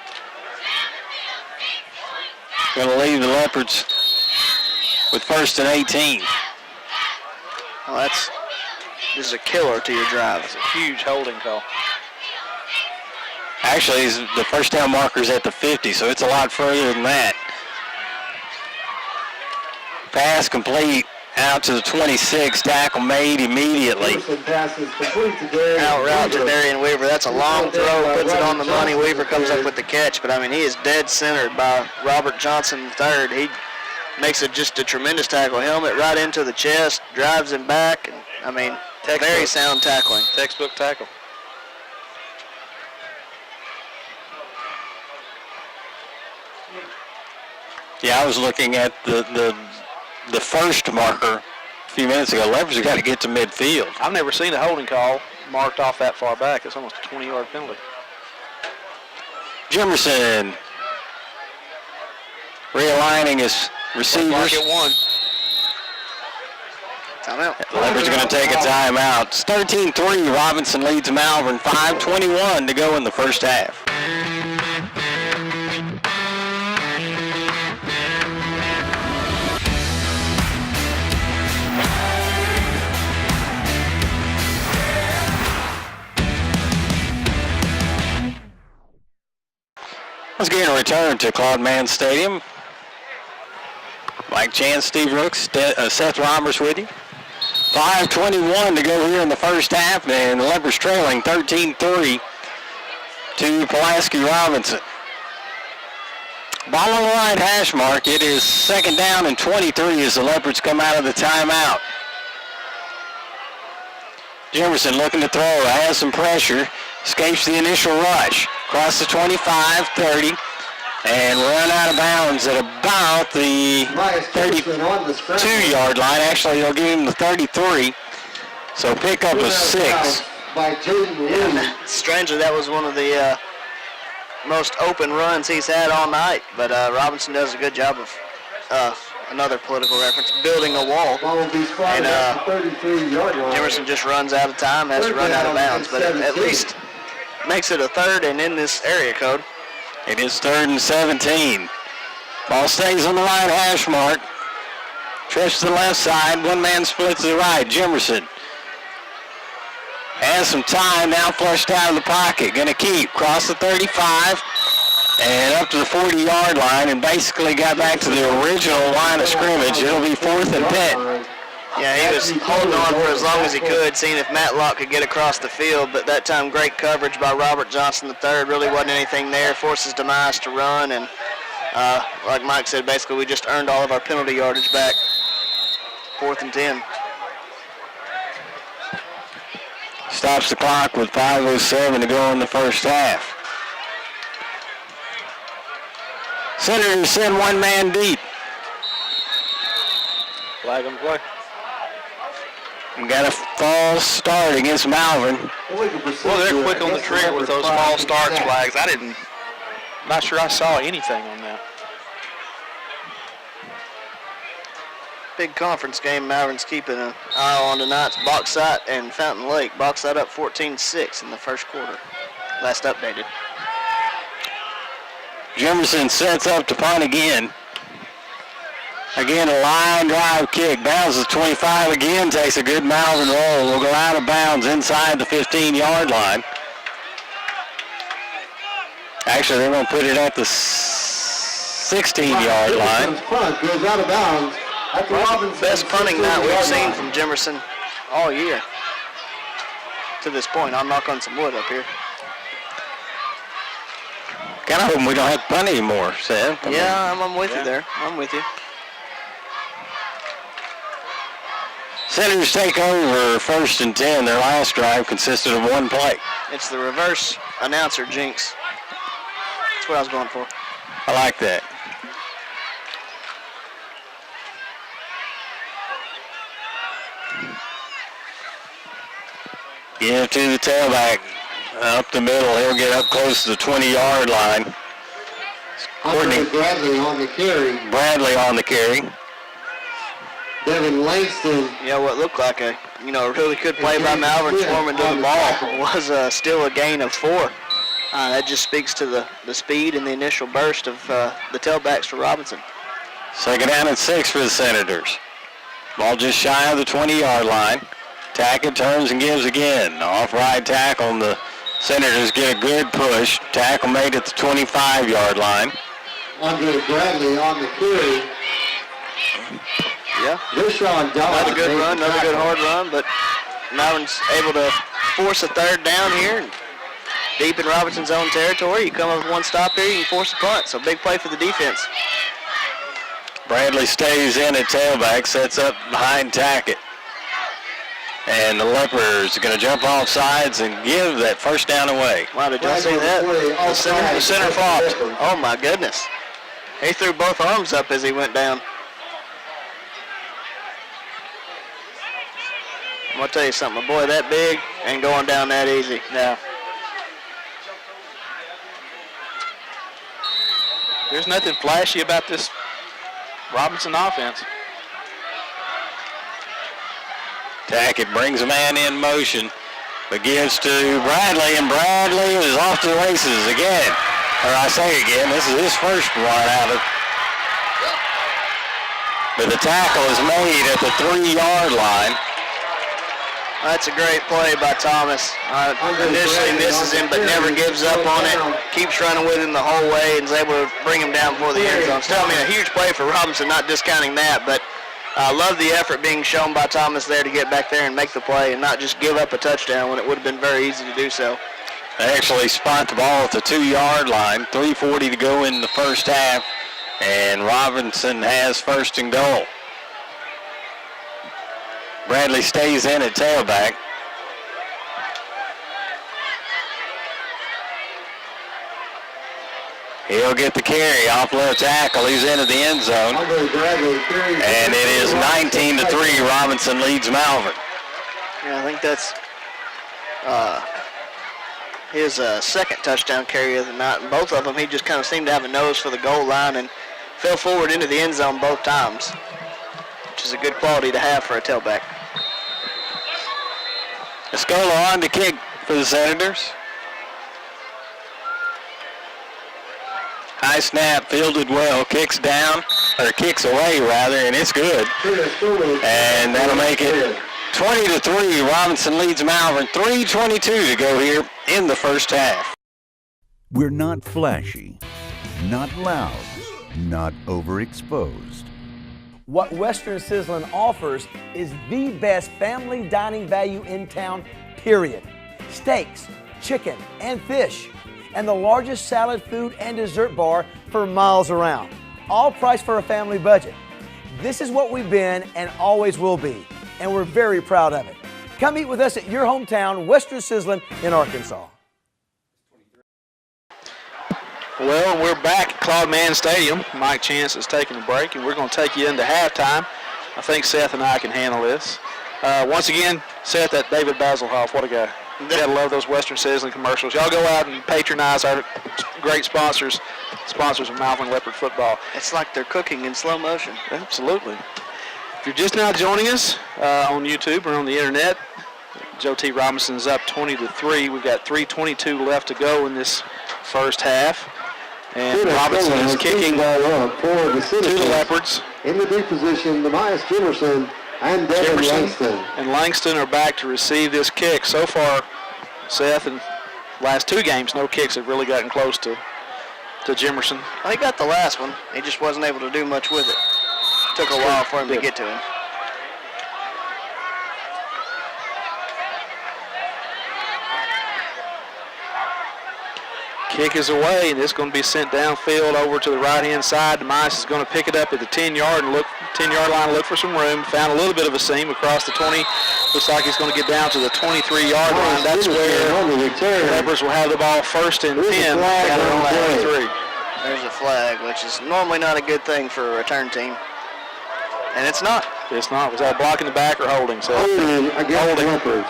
A: Going to leave the Leopards with first and 18.
B: Well, this is a killer to your drive.
C: It's a huge holding call.
A: Actually, the first down marker's at the 50, so it's a lot further than that. Pass complete out to the 26. Tackle made immediately.
D: Jemerson passes complete to Darian
B: Out route to
D: Weaver.
B: Darian Weaver. That's a long throw, puts it on the money. Weaver comes up with the catch, but I mean, he is dead centered by Robert Johnson III. He makes it just a tremendous tackle. Helmet right into the chest, drives him back, and I mean, very sound tackling.
C: Textbook tackle.
A: Yeah, I was looking at the first marker a few minutes ago. Leopards have got to get to midfield.
C: I've never seen a holding call marked off that far back. It's almost a 20-yard penalty.
A: Jimerson realigning his receivers.
C: Mark it one.
B: Timeout.
A: The Leopards are going to take a timeout. It's 13-3. Robinson leads Malvern. 5:21 to go in the first half. Let's get a return to Claude Mann Stadium. Mike Chan, Steve Rooks, Seth Roberts with you. 5:21 to go here in the first half, and the Leopards trailing 13-3 to Pulaski Robinson. Ball on the right hash mark. It is second down and 23 as the Leopards come out of the timeout. Jimerson looking to throw, has some pressure, escapes the initial rush. Across the 25, 30, and run out of bounds at about the 32-yard line. Actually, they'll give him the 33, so pickup was 6.
B: Strangely, that was one of the most open runs he's had all night, but Robinson does a good job of, another political reference, building a wall. And Jimerson just runs out of time, has to run out of bounds, but at least makes it a third and in this area code.
A: It is 3rd and 17. Ball stays on the right hash mark. Trips to the left side. One man splits to the right. Jimerson has some time, now flushed out of the pocket. Going to keep. Cross the 35 and up to the 40-yard line, and basically got back to the original line of scrimmage. It'll be 4th and 10.
B: Yeah, he was holding on for as long as he could, seeing if Matlock could get across the field, but that time great coverage by Robert Johnson III. Really wasn't anything there. Forces Demise to run, and like Mike said, basically we just earned all of our penalty yardage back. 4th and 10.
A: Stops the clock with 5:07 to go in the first half. Senators send one man deep.
C: Flag on the play.
A: We got a false start against Malvern.
C: Well, they're quick on the trigger with those false starts flags. Not sure I saw anything on that.
B: Big conference game Malvern's keeping an eye on tonight's Bauxite and Fountain Lake. Bauxite up 14-6 in the first quarter. Last updated.
A: Jimerson sets up to punt again. Again, a line drive kick. Bounces 25 again, takes a good Malvern roll. Will go out of bounds inside the 15-yard line. Actually, they're going to put it at the 16-yard line.
D: Punt goes out of bounds.
B: Best punting night we've seen from Jimerson all year to this point. I'll knock on some wood up here.
A: Kind of hoping we don't have to punt anymore, Seth.
B: I'm with you there. I'm with you.
A: Senators take over 1st and 10. Their last drive consisted of one play.
B: It's the reverse announcer jinx. That's what I was going for.
A: I like that. Give to the tailback. Up the middle. He'll get up close to the 20-yard line.
D: Bradley on the carry.
A: Bradley on the carry.
D: Devin Langston.
B: Yeah, what looked like a really good play by Malvern Foreman to the ball was still a gain of 4. That just speaks to the speed and the initial burst of the tailbacks for Robinson.
A: 2nd down and 6 for the Senators. Ball just shy of the 20-yard line. Tackett turns and gives again. Off right tackle, and the Senators get a good push. Tackle made at the 25-yard line.
D: Andre Bradley on the carry.
B: Yeah.
D: Another
B: good run, another good hard run, but Malvern's able to force a 3rd down here. And deep in Robinson's own territory, you come up with one stop here, you can force a punt. So big play for the defense.
A: Bradley stays in at tailback, sets up behind Tackett. And the Leopards are going to jump off sides and give that 1st down away.
B: Wow, did y'all see that? The center flopped. Oh, my goodness. He threw both arms up as he went down. I'm going to tell you something, a boy that big ain't going down that easy.
C: No. There's nothing flashy about this Robinson offense.
A: Tackett brings a man in motion, but gives to Bradley, and Bradley is off to the races again. Or I say again, this is his first run out of. But the tackle is made at the 3-yard line.
B: That's a great play by Thomas. Initially misses him, but never gives up on it. Keeps running with him the whole way and is able to bring him down before the end zone. Still, I mean, a huge play for Robinson, not discounting that, but I love the effort being shown by Thomas there to get back there and make the play and not just give up a touchdown when it would have been very easy to do so.
A: They actually spot the ball at the 2-yard line, 3:40 to go in the first half, and Robinson has first and goal. Bradley stays in at tailback. He'll get the carry off left tackle. He's into the end zone. And it is 19-3. Robinson leads Malvern.
B: Yeah, I think that's his second touchdown carry of the night. And both of them, he just kind of seemed to have a nose for the goal line and fell forward into the end zone both times, which is a good quality to have for a tailback.
A: Escola on to kick for the Senators. High snap, fielded well, kicks down, or kicks away rather, and it's good. And that'll make it 20-3. Robinson leads Malvern. 3:22 to go here in the first half.
H: We're not flashy, not loud, not overexposed.
I: What Western Sizzlin offers is the best family dining value in town, period. Steaks, chicken, and fish, and the largest salad, food, and dessert bar for miles around. All priced for a family budget. This is what we've been and always will be, and we're very proud of it. Come eat with us at your hometown, Western Sizzlin in Arkansas.
C: Well, we're back at Claude Mann Stadium. Mike Chance is taking a break, and we're going to take you into halftime. I think Seth and I can handle this. Once again, Seth, that David Basilhoff, what a guy. You gotta love those Western Sizzling commercials. Y'all go out and patronize our great sponsors of Malvern Leopard football.
B: It's like they're cooking in slow motion.
C: Absolutely. If you're just now joining us on YouTube or on the internet, Joe T. Robinson's up 20-3. We've got 3:22 left to go in this first half. And Robinson is kicking to the Leopards.
D: In the deep position, Demias Jimerson and Devin Langston.
C: And Langston are back to receive this kick. So far, Seth, in last two games, no kicks have really gotten close to Jimerson.
B: Well, he got the last one. He just wasn't able to do much with it. Took a while for him to get to him.
C: Kick is away, and it's going to be sent downfield over to the right-hand side. Demias is going to pick it up at the 10-yard line, look for some room. Found a little bit of a seam across the 20. Looks like he's going to get down to the 23-yard line. That's where the Leopards will have the ball first and 10 down on the 23.
B: There's a flag, which is normally not a good thing for a return team. And it's not.
C: It's not. Was that blocking the back or holding? So
D: Holding.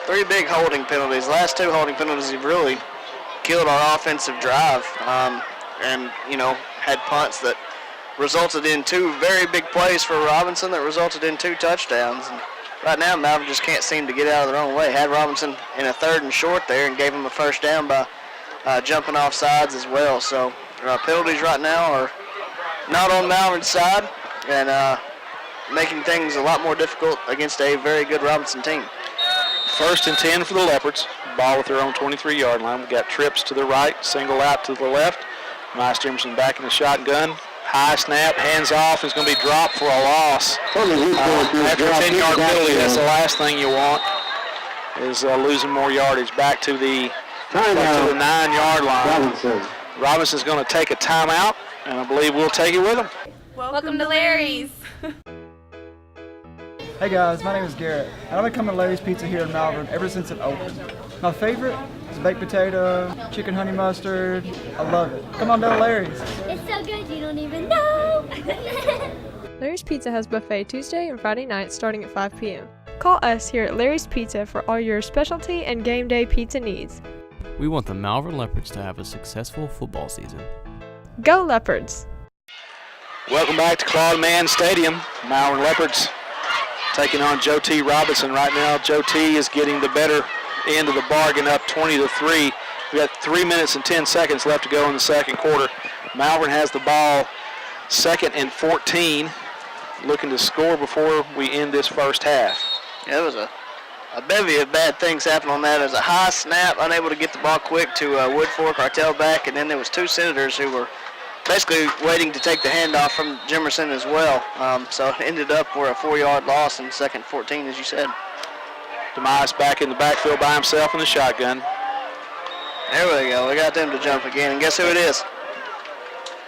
B: Three big holding penalties. Last two holding penalties have really killed our offensive drive, and had punts that resulted in two very big plays for Robinson that resulted in two touchdowns. And right now, Malvern just can't seem to get out of their own way. Had Robinson in a 3rd and short there and gave him a first down by jumping off sides as well. So penalties right now are not on Malvern's side and making things a lot more difficult against a very good Robinson team.
C: 1st and 10 for the Leopards. Ball with their own 23-yard line. We've got trips to the right, single out to the left. Demias Jimerson back in the shotgun. High snap, hands off. Is going to be dropped for a loss. After a 10-yard penalty, that's the last thing you want, is losing more yardage. Back to the 9-yard line. Robinson's going to take a timeout, and I believe we'll take it with him.
J: Welcome to Larry's. Hey guys, my name is Garrett, and I've been coming to Larry's Pizza here in Malvern ever since it opened. My favorite is baked potato, chicken honey mustard. I love it. Come on down to Larry's.
K: It's so good you don't even know.
L: Larry's Pizza has buffet Tuesday and Friday nights starting at 5 p.m. Call us here at Larry's Pizza for all your specialty and game day pizza needs.
M: We want the Malvern Leopards to have a successful football season.
L: Go Leopards!
C: Welcome back to Claude Mann Stadium. Malvern Leopards taking on Joe T. Robinson right now. Joe T. is getting the better end of the bargain, up 20-3. We got 3 minutes and 10 seconds left to go in the second quarter. Malvern has the ball, 2nd and 14, looking to score before we end this first half.
B: Yeah, it was a bevy of bad things happened on that. It was a high snap, unable to get the ball quick to Woodfork, our tailback, and then there was 2 Senators who were basically waiting to take the handoff from Jimerson as well. So it ended up for a 4-yard loss in 2nd 14, as you said.
C: Demise back in the backfield by himself in the shotgun.
B: There we go. We got them to jump again, and guess who it is?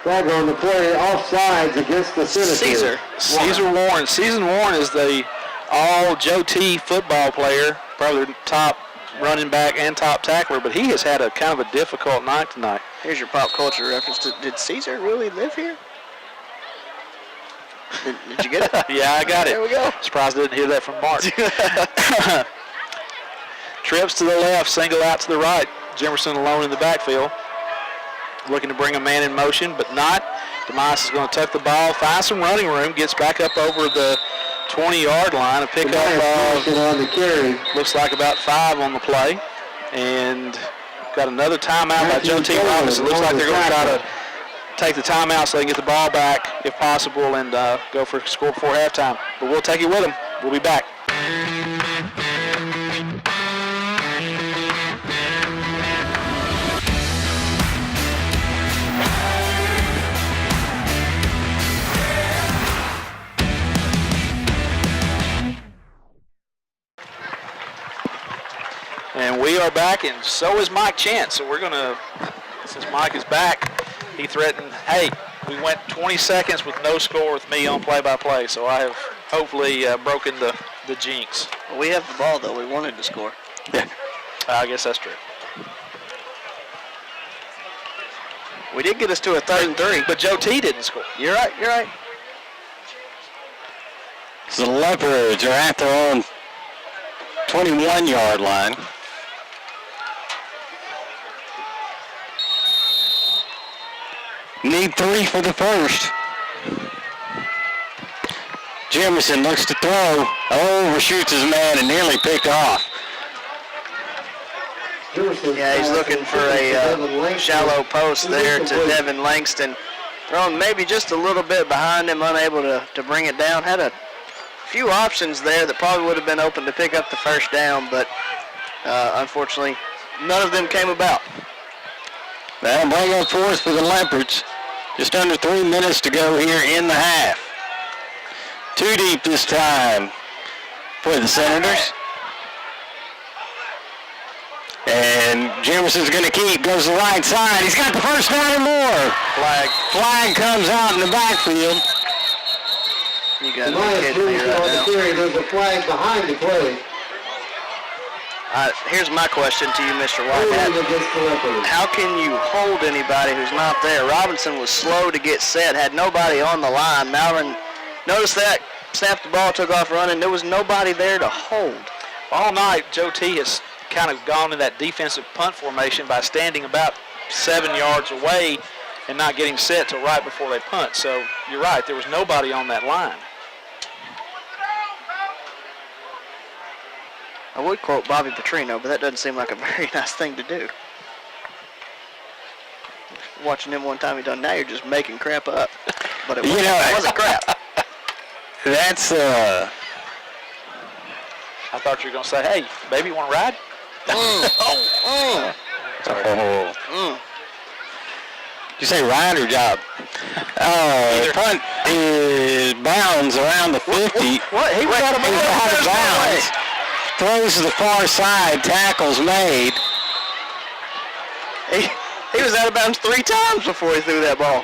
D: Flag on the play, offsides against the Senators.
C: Caesar Warren. Caesar Warren is the all Joe T. football player, probably the top running back and top tackler, but he has had a kind of a difficult night tonight.
B: Here's your pop culture reference. Did Caesar really live here? Did you get it?
C: Yeah, I got it.
B: There we go.
C: Surprised I didn't hear that from Mark. Trips to the left, single out to the right. Jimerson alone in the backfield. Looking to bring a man in motion, but not. Demise is going to tuck the ball, find some running room, gets back up over the 20-yard line. A pickup of, looks like about 5 on the play. And got another timeout by Joe T. Robinson. Looks like they're going to try to take the timeout so they can get the ball back if possible and go for a score before halftime. But we'll take it with them. We'll be back. And we are back, and so is Mike Chance. So we're going to, since Mike is back, he threatened, hey, we went 20 seconds with no score with me on play-by-play, so I have hopefully broken the jinx.
B: Well, we have the ball, though. We wanted to score.
C: Yeah, I guess that's true.
B: We did get us to a 3rd and 3.
C: But Joe T. didn't score.
B: You're right, you're right.
A: So the Leopards are at their own 21-yard line. Need 3 for the first. Jimerson looks to throw, overshoots his man and nearly picked off.
B: Yeah, he's looking for a shallow post there to Devin Langston. Throwing maybe just a little bit behind him, unable to bring it down. Had a few options there that probably would have been open to pick up the first down, but unfortunately, none of them came about.
A: That'll bring up 4th for the Leopards. Just under 3 minutes to go here in the half. 2 deep this time for the Senators. And Jimerson's going to keep, goes to the right side. He's got the first down and more. Flag comes out in the backfield.
B: You got to be kidding me right now.
D: There's a flag behind the play.
B: Here's my question to you, Mr. Whitehead. How can you hold anybody who's not there? Robinson was slow to get set, had nobody on the line. Malvern noticed that, snapped the ball, took off running. There was nobody there to hold.
C: All night, Joe T. has kind of gone in that defensive punt formation by standing about 7 yards away and not getting set till right before they punt. So you're right, there was nobody on that line.
B: I would quote Bobby Petrino, but that doesn't seem like a very nice thing to do. Watching him one time, he done, now you're just making crap up. But it wasn't, it wasn't crap.
A: That's,
C: I thought you were going to say, hey, baby, you want to ride?
A: Did you say ride or job? Punt is bounds around the 50.
B: What? He was out of
A: bounds. Throws to the far side, tackles made.
B: He was out of bounds 3 times before he threw that ball.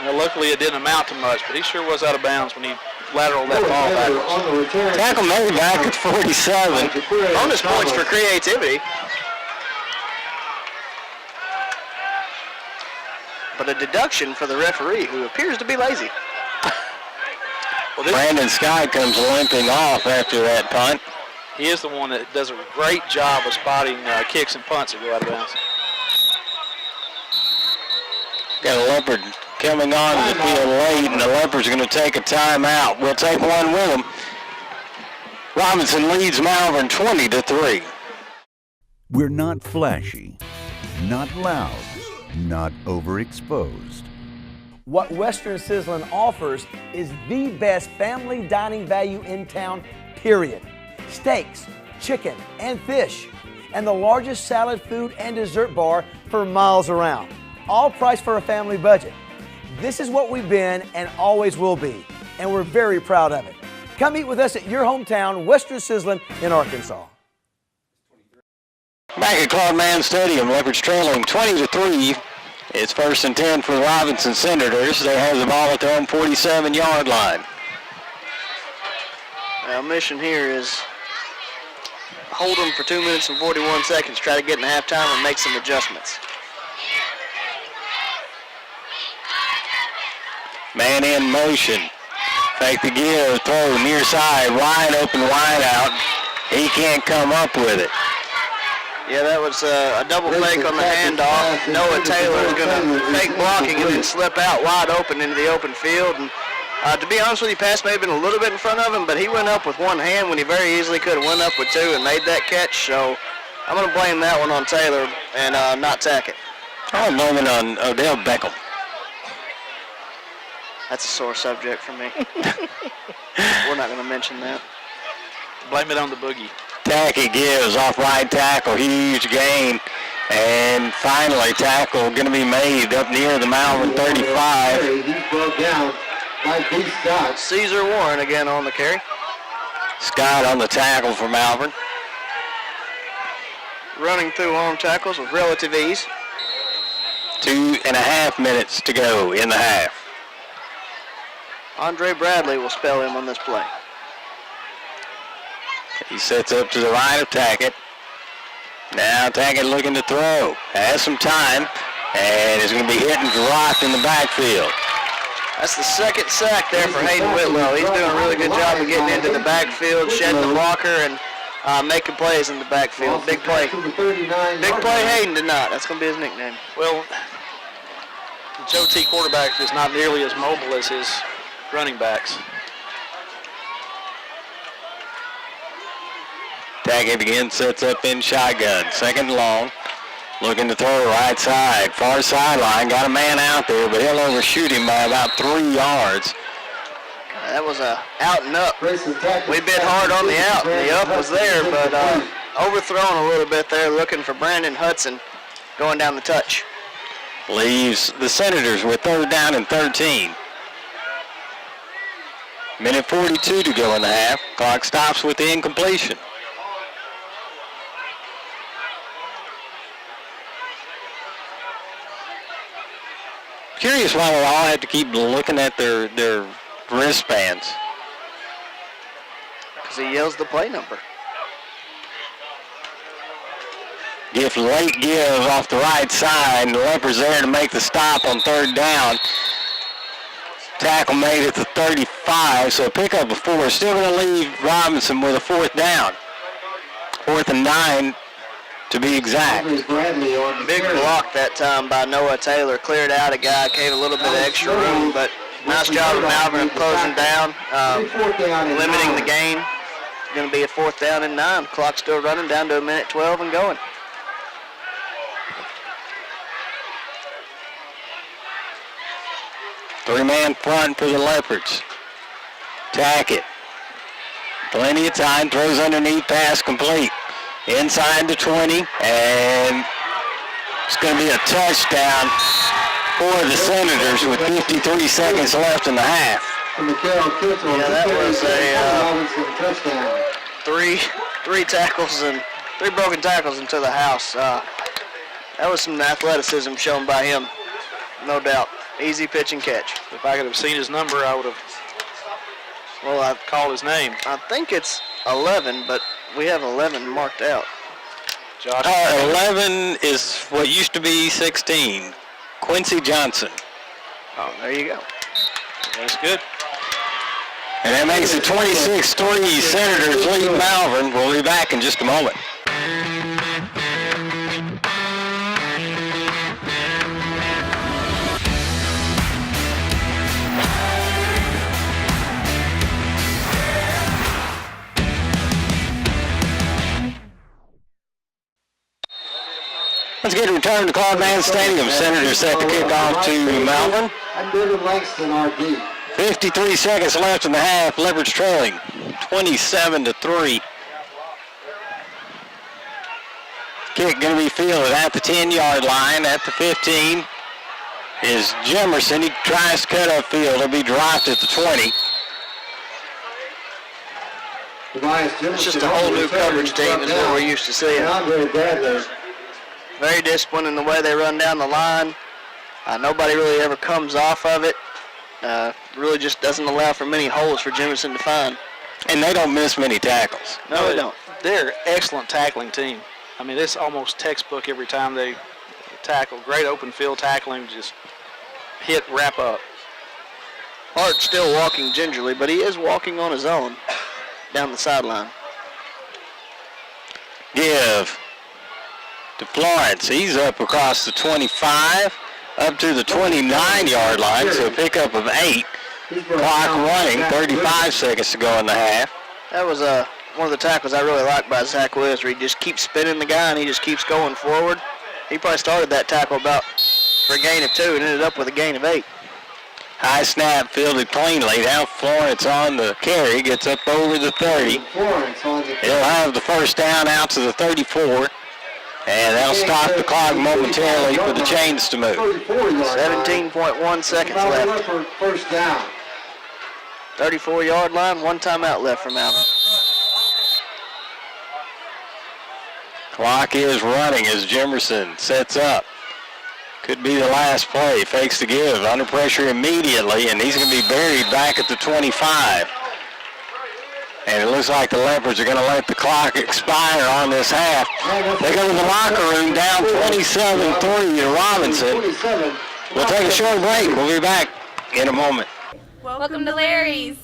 C: Well, luckily it didn't amount to much, but he sure was out of bounds when he lateraled that ball backwards.
A: Tackle made back at 47.
B: Bonus points for creativity. But a deduction for the referee, who appears to be lazy.
C: Well,
A: Brandon Sky comes limping off after that punt.
C: He is the one that does a great job of spotting kicks and punts that go out of bounds.
A: Got a Leopard coming on to the field late, and the Leopards are going to take a timeout. We'll take one with them. Robinson leads Malvern 20-3.
H: We're not flashy, not loud, not overexposed.
I: What Western Sizzlin offers is the best family dining value in town, period. Steaks, chicken, and fish, and the largest salad, food, and dessert bar for miles around. All priced for a family budget. This is what we've been and always will be, and we're very proud of it. Come eat with us at your hometown, Western Sizzlin in Arkansas.
A: Back at Claude-Mann Stadium, Leopards trailing 20-3. It's 1st and 10 for the Robinson Senators. They have the ball at their own 47-yard line.
B: Our mission here is hold them for 2 minutes and 41 seconds, try to get in halftime and make some adjustments.
A: Man in motion. Fake the give, throw near side, wide open, wide out. He can't come up with it.
B: Yeah, that was a double fake on the handoff. Noah Taylor is going to fake blocking and then slip out wide open into the open field. And to be honest with you, pass may have been a little bit in front of him, but he went up with one hand when he very easily could have went up with two and made that catch. So I'm going to blame that one on Taylor and not Tackett.
A: I'm blaming on Odell Beckham.
B: That's a sore subject for me. We're not going to mention that.
C: Blame it on the boogie.
A: Tackett gives off right tackle, huge gain. And finally, tackle going to be made up near the Malvern 35.
D: He broke down by B. Scott.
B: Caesar Warren again on the carry.
A: Scott on the tackle for Malvern.
B: Running through arm tackles with relative ease.
A: 2.5 minutes to go in the half.
B: Andre Bradley will spell him on this play.
A: He sets up to the right of Tackett. Now Tackett looking to throw. Has some time. And is going to be hit and dropped in the backfield.
B: That's the second sack there for Hayden Whitlow. He's doing a really good job of getting into the backfield, shedding the blocker, and making plays in the backfield. Big play. Big play Hayden tonight. That's going to be his nickname.
C: Well, the Joe T quarterback is not nearly as mobile as his running backs.
A: Tackett again sets up in shotgun. Second and long. Looking to throw right side. Far sideline. Got a man out there, but he'll overshoot him by about 3 yards.
B: That was a out and up. We bit hard on the out. The up was there, but overthrown a little bit there, looking for Brandon Hudson going down the touch.
A: Leaves the Senators with 3rd down and 13. Minute 42 to go in the half. Clock stops with the incompletion. Curious why they all have to keep looking at their wristbands.
B: Because he yells the play number.
A: Late give off the right side, and the Leopards there to make the stop on 3rd down. Tackle made at the 35, so a pickup of 4. Still going to leave Robinson with a 4th down. 4th and 9 to be exact.
B: Big block that time by Noah Taylor. Cleared out a guy, gave a little bit of extra room, but nice job of Malvern closing down, limiting the gain. Going to be a 4th down and 9. Clock still running down to a minute 12 and going.
A: Three-man front for the Leopards. Tackett. Plenty of time, throws underneath, pass complete. Inside the 20, and it's going to be a touchdown for the Senators with 53 seconds left in the half.
B: Yeah, that was a three tackles and 3 broken tackles into the house. That was some athleticism shown by him, no doubt. Easy pitch and catch.
C: If I could have seen his number, I would have, called his name.
B: I think it's 11, but we have 11 marked out.
C: Josh.
A: 11 is what used to be 16. Quincy Johnson.
B: Oh, there you go.
C: That's good.
A: And that makes it 26-3. Senators lead Malvern. We'll be back in just a moment. Let's get a return to Claude Stadium. Senators set to kick off to Malvern.
D: And David Langston, RD.
A: 53 seconds left in the half. Leopards trailing 27-3. Kick going to be fielded at the 10-yard line. At the 15 is Jemerson. He tries to cut upfield. It'll be dropped at the 20.
B: It's just a whole new coverage team is what we're used to seeing. Very disciplined in the way they run down the line. Nobody really ever comes off of it. Really just doesn't allow for many holes for Jemerson to find.
A: And they don't miss many tackles.
B: No, they don't.
C: They're an excellent tackling team. I mean, it's almost textbook every time they tackle. Great open field tackling, just hit, wrap up.
B: Hart still walking gingerly, but he is walking on his own down the sideline.
A: Give to Florence. He's up across the 25, up to the 29-yard line, so a pickup of 8. Clock running, 35 seconds to go in the half.
B: That was one of the tackles I really liked by Zach Williams, where he just keeps spinning the guy and he just keeps going forward. He probably started that tackle about for a gain of 2 and ended up with a gain of 8.
A: High snap fielded cleanly. Now Florence on the carry, gets up over the 30. He'll have the first down out to the 34. And they'll stop the clock momentarily for the chains to move.
B: 17.1 seconds left.
D: First down.
B: 34-yard line, 1 timeout left for Malvern.
A: Clock is running as Jemerson sets up. Could be the last play. Fakes to give. Under pressure immediately, and he's going to be buried back at the 25. And it looks like the Leopards are going to let the clock expire on this half. They go to the locker room down 27-3 to Robinson. We'll take a short break. We'll be back in a moment.
K: Welcome to Larry's.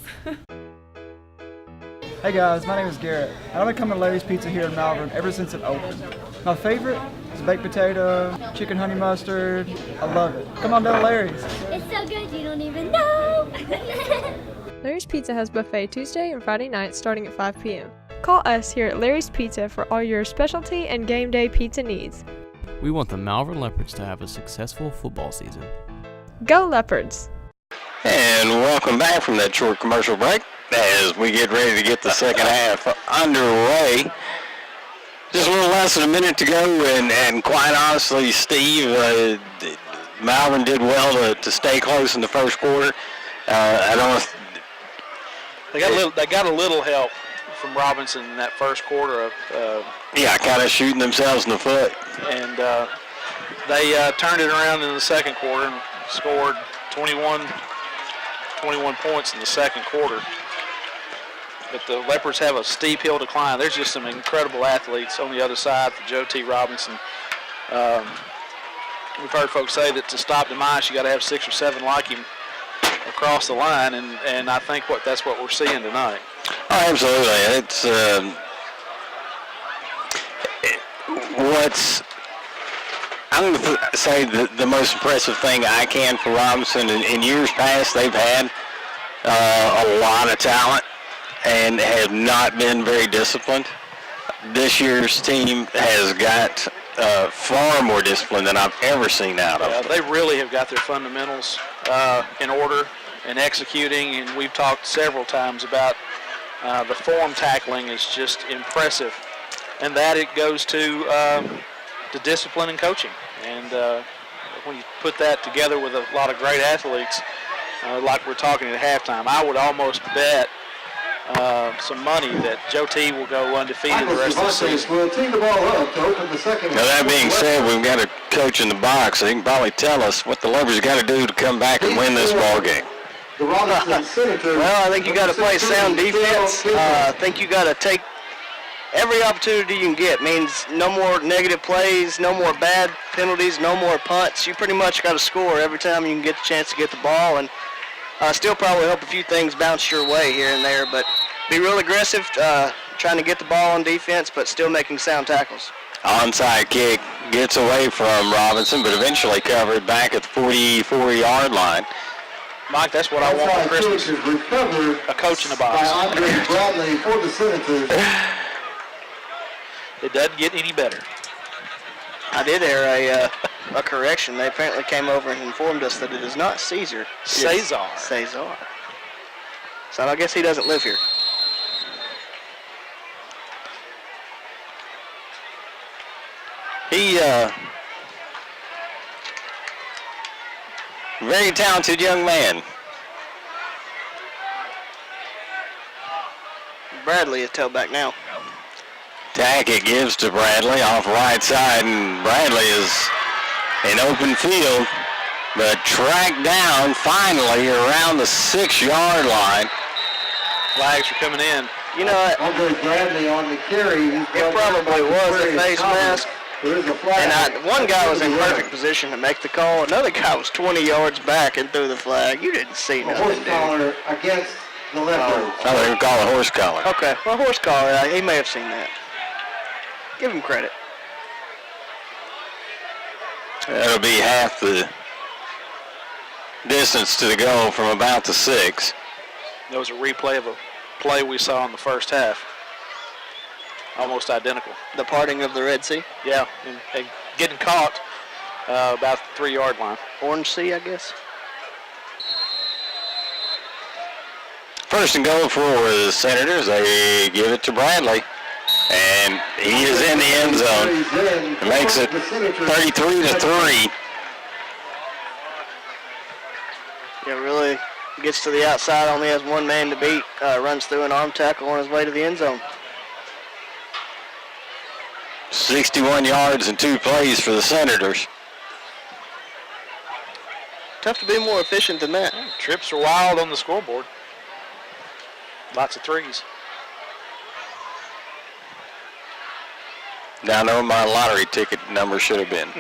J: Hey guys, my name is Garrett. I've been coming to Larry's Pizza here in Malvern ever since it opened. My favorite is baked potato, chicken honey mustard. I love it. Come on down to Larry's.
K: It's so good you don't even know.
L: Larry's Pizza has buffet Tuesday and Friday nights starting at 5 p.m. Call us here at Larry's Pizza for all your specialty and game day pizza needs.
M: We want the Malvern Leopards to have a successful football season.
L: Go Leopards!
A: And welcome back from that short commercial break as we get ready to get the second half underway. Just a little less than a minute to go, and quite honestly, Steve, Malvern did well to stay close in the first quarter. I don't know if
C: They got a little help from Robinson in that first quarter of
A: kind of shooting themselves in the foot.
C: And they turned it around in the second quarter and scored 21 points in the second quarter. But the Leopards have a steep hill to climb. There's just some incredible athletes on the other side for Joe T. Robinson. We've heard folks say that to stop the mice, you got to have 6 or 7 like him across the line, and I think that's what we're seeing tonight.
A: Oh, absolutely. It's what's I'm going to say the most impressive thing I can for Robinson. In years past, they've had a lot of talent and have not been very disciplined. This year's team has got far more discipline than I've ever seen out of them.
C: They really have got their fundamentals in order and executing, and we've talked several times about the form tackling is just impressive, and that it goes to discipline and coaching. And when you put that together with a lot of great athletes, like we're talking at halftime, I would almost bet some money that Joe T will go undefeated the rest of the season.
D: Will tee the ball up to open the second.
A: Now, that being said, we've got a coach in the box, so he can probably tell us what the Leopards got to do to come back and win this ball game.
B: Well, I think you got to play sound defense. I think you got to take every opportunity you can get. Means no more negative plays, no more bad penalties, no more punts. You pretty much got to score every time you can get the chance to get the ball, and still probably hope a few things bounce your way here and there, but be real aggressive, trying to get the ball on defense, but still making sound tackles.
A: Onside kick gets away from Robinson, but eventually covered back at the 44-yard line.
C: Mike, that's what I want for Christmas. A coach in the box.
D: Bradley for the Senators.
C: It doesn't get any better.
B: I did hear a correction. They apparently came over and informed us that it is not Caesar.
C: Cesar.
B: Cesar. So I guess he doesn't live here.
A: He, very talented young man.
B: Bradley is tailback now.
A: Tackett gives to Bradley off right side, and Bradley is in open field, but tracked down finally around the 6-yard line.
C: Flags are coming in.
B: You know what?
D: Andre Bradley on the carry.
B: It probably was a face mask. And one guy was in perfect position to make the call. Another guy was 20 yards back and threw the flag. You didn't see nothing,
D: horse collar against the Leopards.
A: I think we call it horse collar.
B: Okay, well, horse collar, he may have seen that. Give him credit.
A: That'll be half the distance to the goal from about the 6.
C: That was a replay of a play we saw in the first half. Almost identical.
B: The parting of the Red Sea?
C: Yeah, and getting caught about the 3-yard line.
B: Orange Sea, I guess.
A: First and goal for the Senators. They give it to Bradley, and he is in the end zone. It makes it 33-3.
B: Yeah, really gets to the outside, only has one man to beat, runs through an arm tackle on his way to the end zone.
A: 61 yards and 2 plays for the Senators.
B: Tough to be more efficient than that.
C: Yeah, trips are wild on the scoreboard. Lots of threes.
A: Down there, my lottery ticket number should have been.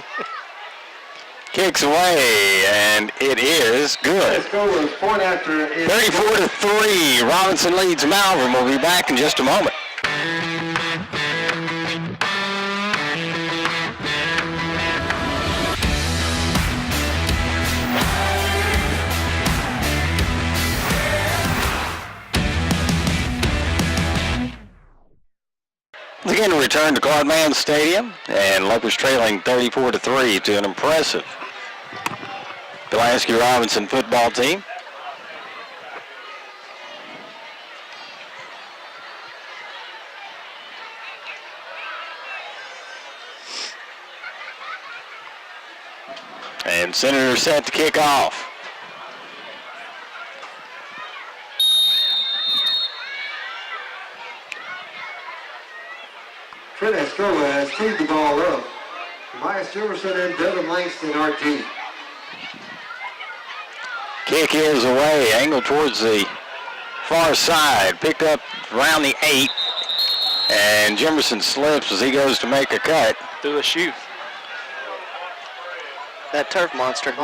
A: Kicks away, and it is good. 34-3. Robinson leads Malvern. We'll be back in just a moment. Again, return to Claude Mann Stadium, and Leopards trailing 34-3 to an impressive Pulaski Robinson football team. And Senators set to kick off.
D: Trent Escola has teed the ball up. Myers Jefferson and Devin Langston are team.
A: Kick is away, angled towards the far side, picked up around the 8, and Jefferson slips as he goes to make a cut.
C: Through the shoe.
B: That turf monster, he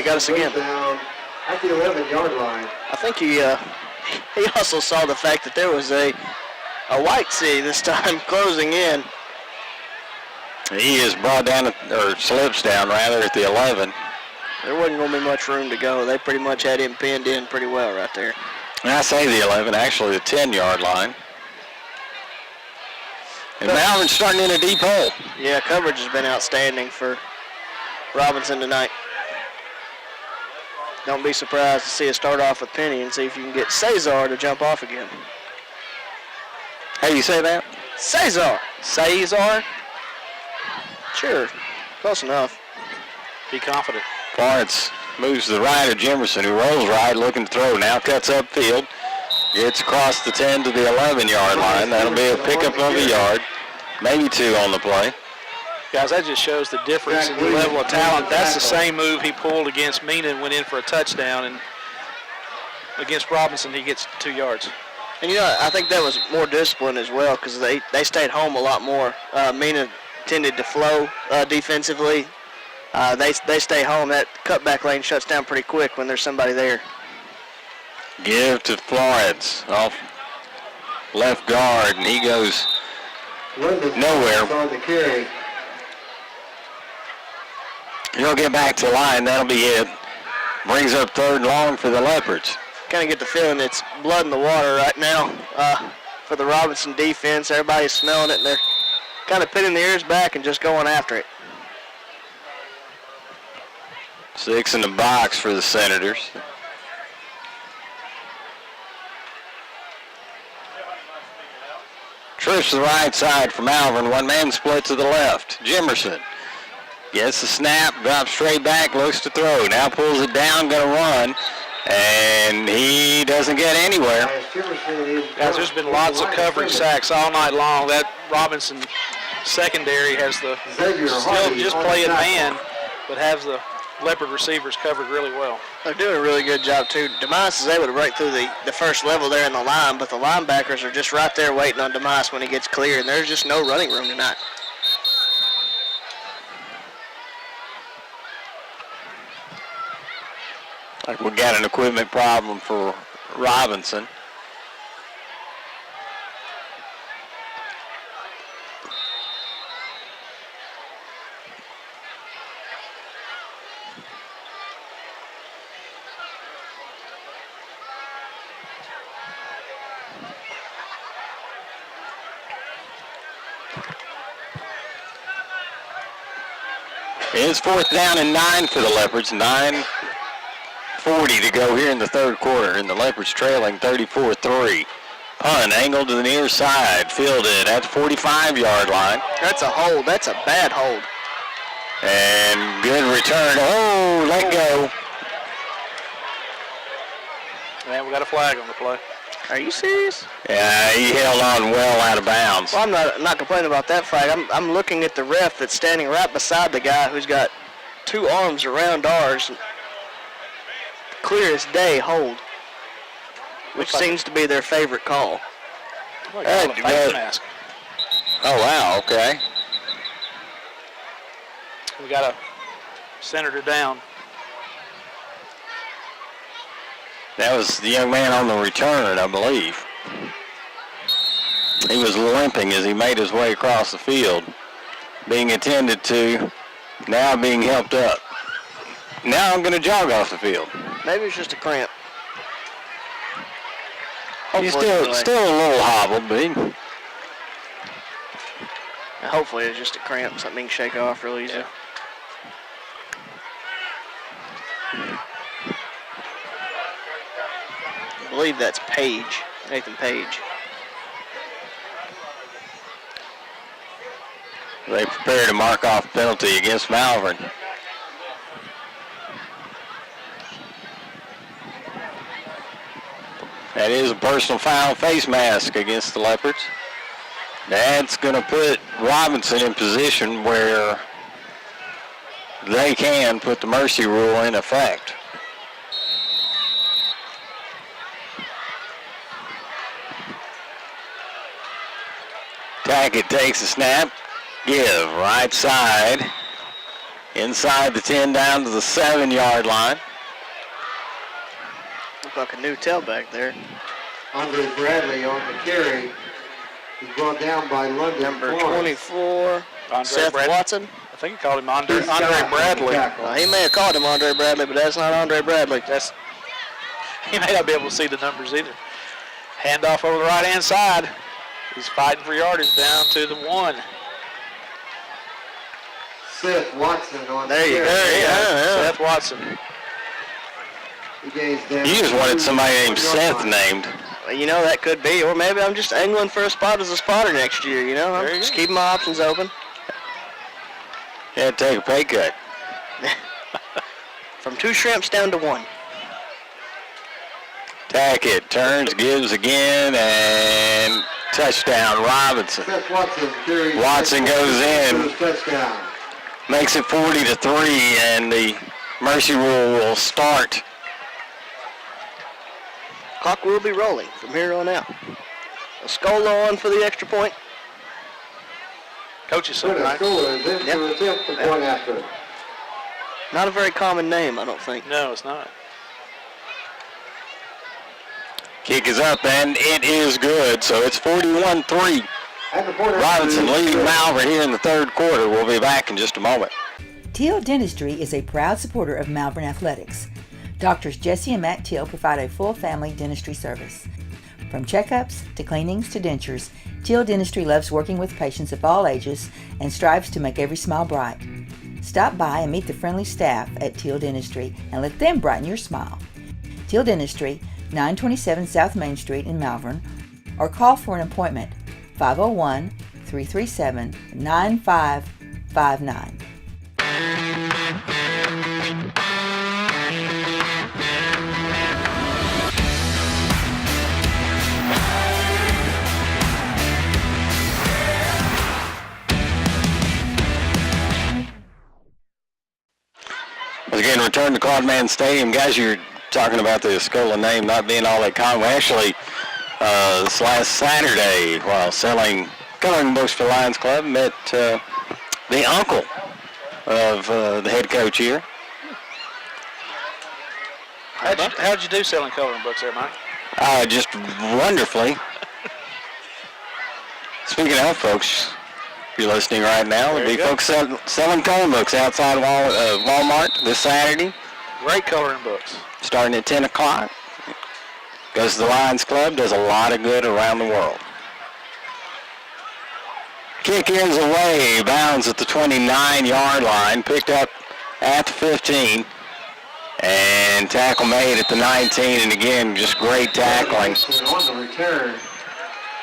B: got us again.
D: Down at the 11-yard line.
B: I think he also saw the fact that there was a white sea this time closing in.
A: He is brought down, or slips down rather, at the 11.
B: There wasn't going to be much room to go. They pretty much had him pinned in pretty well right there.
A: And I say the 11, actually the 10-yard line. And Malvern's starting in a deep hole.
B: Yeah, coverage has been outstanding for Robinson tonight. Don't be surprised to see us start off with Penny and see if you can get Cesar to jump off again.
A: How do you say that?
B: Cesar.
C: Cesar?
B: Sure, close enough.
C: Be confident.
A: Florence moves to the right of Jefferson, who rolls right, looking to throw. Now cuts upfield. Gets across the 10 to the 11-yard line. That'll be a pickup of a yard, maybe 2 on the play.
C: Guys, that just shows the difference in the level of talent. That's the same move he pulled against Mina and went in for a touchdown, and against Robinson he gets 2 yards.
B: And, you know, I think that was more discipline as well because they stayed home a lot more. Mina tended to flow defensively. They stay home. That cutback lane shuts down pretty quick when there's somebody there.
A: Give to Florence off left guard, and he goes nowhere.
D: On the carry.
A: He'll get back to the line. That'll be it. Brings up 3rd and long for the Leopards.
B: Kind of get the feeling it's blood in the water right now for the Robinson defense. Everybody's smelling it, and they're kind of pinning their ears back and just going after it.
A: 6 in the box for the Senators. Trips to the right side for Malvern. One man split to the left. Jimerson gets the snap, drops straight back, looks to throw. Now pulls it down, going to run, and he doesn't get anywhere.
C: Guys, there's been lots of coverage sacks all night long. That Robinson secondary has still just playing man, but has the Leopard receivers covered really well.
B: They're doing a really good job, too. DeMice is able to break through the first level there in the line, but the linebackers are just right there waiting on DeMice when he gets clear, and there's just no running room tonight.
A: Like we got an equipment problem for Robinson. It's 4th down and 9 for the Leopards. 9:40 to go here in the 3rd quarter, and the Leopards trailing 34-3. Punt angled to the near side, fielded at the 45-yard line.
B: That's a hold. That's a bad hold.
A: And good return. Oh, let go.
C: Man, we got a flag on the play.
B: Are you serious?
A: Yeah, he held on well out of bounds.
B: Well, I'm not complaining about that flag. I'm looking at the ref that's standing right beside the guy who's got 2 arms around ours. Clear as day hold, which seems to be their favorite call.
C: Mask.
A: Oh, wow, okay.
C: We got a Senator down.
A: That was the young man on the return, I believe. He was limping as he made his way across the field, being attended to, now being helped up. Now I'm going to jog off the field.
B: Maybe it's just a cramp.
A: He's still a little hobbled, but
B: hopefully it's just a cramp, something you can shake off real easy.
C: Yeah.
B: I believe that's Page, Nathan Page.
A: They prepare to mark off penalty against Malvern. That is a personal foul face mask against the Leopards. That's going to put Robinson in position where they can put the mercy rule in effect. Tackett takes a snap. Give right side. Inside the 10 down to the 7-yard line.
B: Look like a new tailback there.
D: Andre Bradley on the carry. He's brought down by London.
B: Number 24, Seth
C: Bradley.
B: Watson.
C: I think he called him Andre Bradley.
B: He may have called him Andre Bradley, but that's not Andre Bradley.
C: He may not be able to see the numbers either. Handoff over the right-hand side. He's fighting for yardage down to the 1.
D: Seth Watson on
B: There you go. Yeah.
C: Seth Watson.
D: He gains down.
A: You just wanted somebody named Seth named.
B: Well, you know, that could be. Or maybe I'm just angling for a spot as a spotter next year, you know? I'm just keeping my options open.
A: Yeah, take a pay cut.
B: From 2 shrimps down to 1.
A: Tackett turns, gives again, and touchdown, Robinson. Watson goes in, makes it 40-3, and the Mercy Rule will start.
B: Clock will be rolling from here on out. A Scola on for the extra point.
C: Coach's son, right?
B: Yep. Not a very common name, I don't think.
C: No, it's not.
A: Kick is up, and it is good, so it's 41-3. Robinson leading Malvern here in the third quarter. We'll be back in just a moment.
F: Teal Dentistry is a proud supporter of Malvern Athletics. Doctors Jesse and Matt Teal provide a full family dentistry service. From checkups to cleanings to dentures, Teal Dentistry loves working with patients of all ages and strives to make every smile bright. Stop by and meet the friendly staff at Teal Dentistry and let them brighten your smile. Teal Dentistry, 927 South Main Street in Malvern, or call for an appointment, 501-337-9559.
A: Again, return to Claude Stadium. Guys, you're talking about the Escola name not being all that common. Actually, this last Saturday, while selling coloring books for Lions Club, met the uncle of the head coach here.
C: How'd you do selling coloring books there, Mike?
A: Just wonderfully. Speaking of, folks, if you're listening right now, there'll be folks selling coloring books outside Walmart this Saturday.
C: Great coloring books.
A: Starting at 10 o'clock. Goes to the Lions Club, does a lot of good around the world. Kick is away, bounds at the 29-yard line, picked up at the 15, and tackle made at the 19, and again, just great tackling.
D: On the return.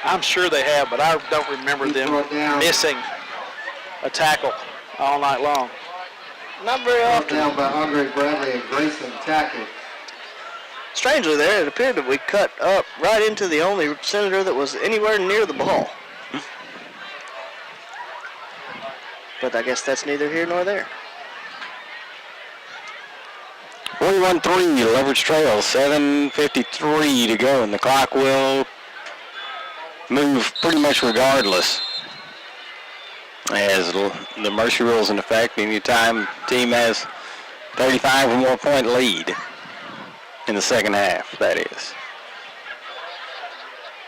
C: I'm sure they have, but I don't remember them missing a tackle all night long.
B: Not very often.
D: Down by Andre Bradley and Grayson Tackett.
B: Strangely there, it appeared that we cut up right into the only Senator that was anywhere near the ball. But I guess that's neither here nor there.
A: 41-3, Leverage Trail, 7:53 to go, and the clock will move pretty much regardless as the Mercy Rule is in effect. Any time team has 35 or more point lead in the second half, that is.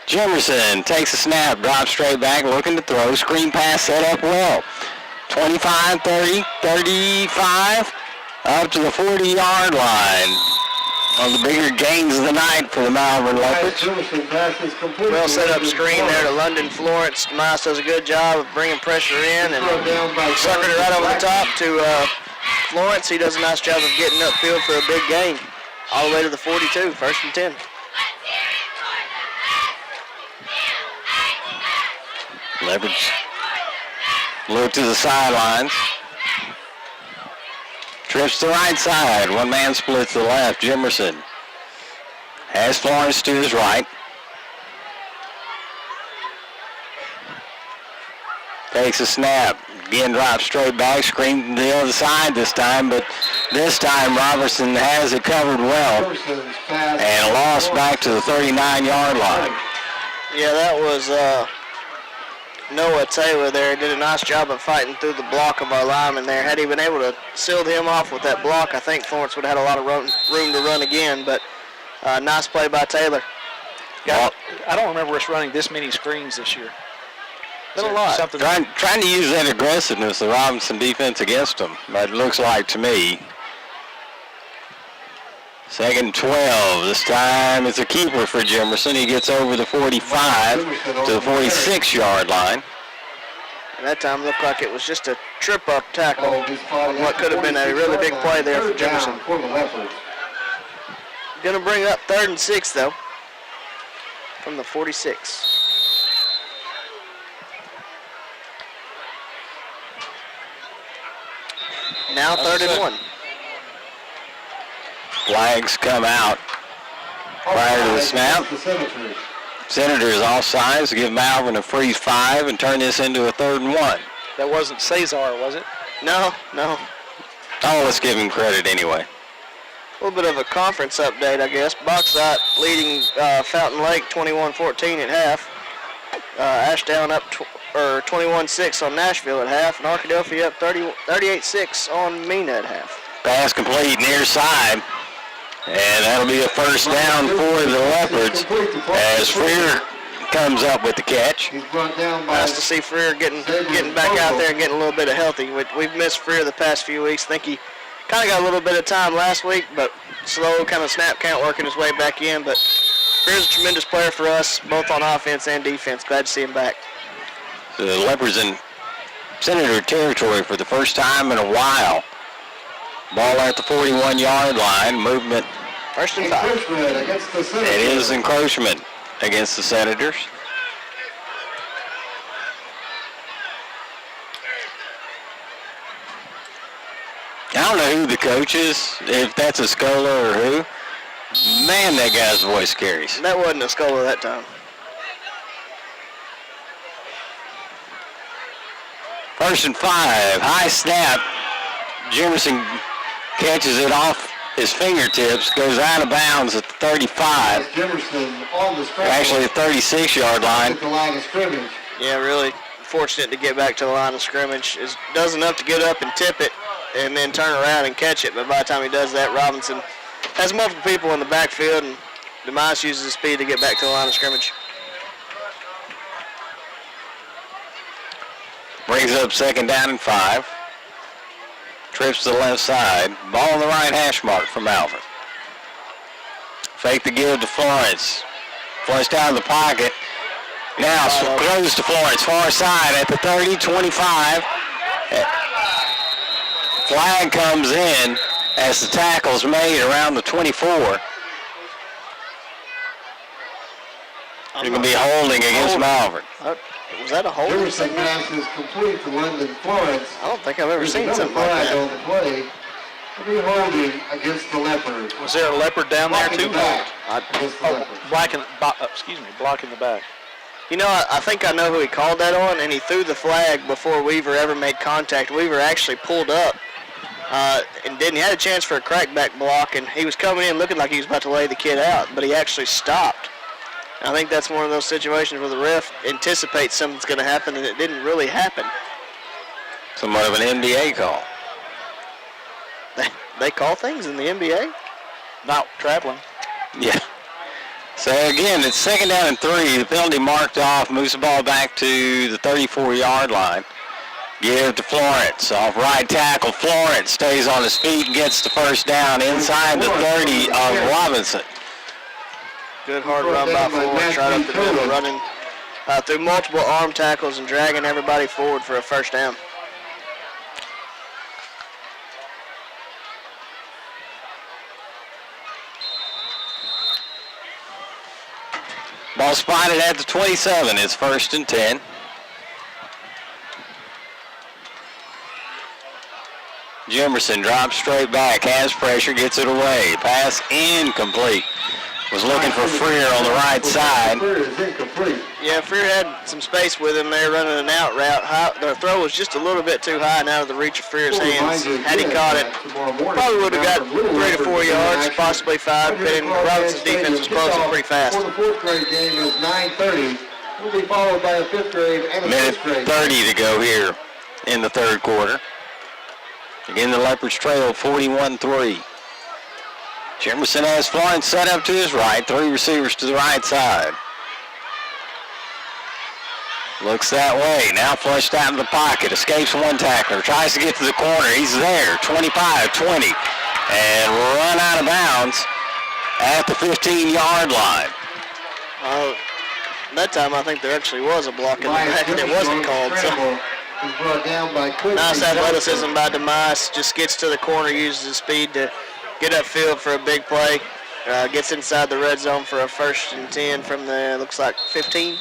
A: Jimerson takes a snap, drops straight back, looking to throw. Screen pass set up well. 25, 30, 35, up to the 40-yard line. One of the bigger gains of the night for the Malvern Leopards.
B: Well set up screen there to London Florence. Miles does a good job of bringing pressure in and suckered it right over the top to Florence. He does a nice job of getting upfield for a big gain. All the way to the 42, first and 10.
A: Leopards look to the sidelines. Trips to the right side. One man splits to the left. Jimerson has Florence to his right. Takes a snap. Again drops straight back. Screen to the other side this time, but this time Robertson has it covered well. And lost back to the 39-yard line.
B: Yeah, that was Noah Taylor there. Did a nice job of fighting through the block of our lineman there. Had he been able to seal him off with that block, I think Florence would have had a lot of room to run again, but nice play by Taylor.
C: I don't remember us running this many screens this year.
B: Been a lot.
A: Trying to use that aggressiveness, the Robinson defense against them, but it looks like to me. Second and 12. This time it's a keeper for Jimerson. He gets over the 45 to the 46-yard line.
B: And that time looked like it was just a trip-up tackle on what could have been a really big play there for Jimerson. Going to bring up 3rd and 6, though, from the 46. Now 3rd and 1.
A: Flags come out. Prior to the snap,
D: The Senators.
A: Senators off sides to give Malvern a freeze 5 and turn this into a 3rd and 1.
C: That wasn't Cesar, was it?
B: No.
A: Oh, let's give him credit anyway.
B: A little bit of a conference update, I guess. Bauxite leading Fountain Lake 21-14 at half. Ashdown up 21-6 on Nashville at half, and Arkadelphia up 38-6 on Mena at half.
A: Pass complete near side, and that'll be a first down for the Leopards as Freer comes up with the catch.
D: He's brought down by
B: Nice to see Freer getting back out there and getting a little bit of healthy. We've missed Freer the past few weeks. I think he kind of got a little bit of time last week, but slow kind of snap count working his way back in. But Freer's a tremendous player for us, both on offense and defense. Glad to see him back.
A: The Leopards in Senator territory for the first time in a while. Ball at the 41-yard line. Movement.
B: First and 5.
D: encroachment against the Senators.
A: It is encroachment against the Senators. I don't know who the coach is, if that's a Scola or who. Man, that guy's voice carries.
B: That wasn't a Scola that time.
A: First and 5, high snap. Jimerson catches it off his fingertips, goes out of bounds at the 35.
D: Jimerson on the scramble.
A: Actually, the 36-yard line.
D: At the line of scrimmage.
B: Yeah, really fortunate to get back to the line of scrimmage. Does enough to get up and tip it and then turn around and catch it. But by the time he does that, Robinson has multiple people in the backfield, and DeMice uses his speed to get back to the line of scrimmage.
A: Brings up 2nd down and 5. Trips to the left side. Ball on the right hash mark for Malvern. Fake the give to Florence. Florence down in the pocket. Now close to Florence. Far side at the 30, 25. Flag comes in as the tackle's made around the 24. It's going to be holding against Malvern.
B: Was that a holding?
D: Jimerson passes complete to Lyndon Florence.
B: I don't think I've ever seen something like
D: flag
B: that.
D: on the play. Will be holding against the Leopard.
C: Was there a Leopard down there too?
D: Against the Leopard.
C: Blocking the back.
B: You know, I think I know who he called that on, and he threw the flag before Weaver ever made contact. Weaver actually pulled up and he had a chance for a crackback block, and he was coming in looking like he was about to lay the kid out, but he actually stopped. And I think that's one of those situations where the ref anticipates something's going to happen, and it didn't really happen.
A: Somewhat of an NBA call.
B: They call things in the NBA?
C: Not traveling.
A: Yeah. So again, it's 2nd down and 3. The penalty marked off, moves the ball back to the 34-yard line. Give to Florence, off right tackle. Florence stays on his feet and gets the first down inside the 30 of Robinson.
B: Good hard run by Florence, right up the middle, running through multiple arm tackles and dragging everybody forward for a first down.
A: Ball spotted at the 27. It's 1st and 10. Jimerson drops straight back, has pressure, gets it away. Pass incomplete. Was looking for Freer on the right side.
B: Yeah, Freer had some space with him there running an out route. The throw was just a little bit too high and out of the reach of Freer's hands. Had he caught it, probably would have got 3 to 4 yards, possibly 5, but Robinson's defense was closing pretty fast.
D: For the 4th grade game is 9:30. Will be followed by a 5th grade and a 6th grade.
A: 30 to go here in the 3rd quarter. Again, the Leopards trail 41-3. Jimerson has Florence set up to his right, 3 receivers to the right side. Looks that way, now flushed out in the pocket, escapes one tackler, tries to get to the corner, he's there, 25, 20, and run out of bounds at the 15-yard line.
B: That time I think there actually was a block in the back and it wasn't called. So. Nice athleticism by DeMice, just gets to the corner, uses his speed to get upfield for a big play. Gets inside the red zone for a 1st and 10 from the, looks like 15.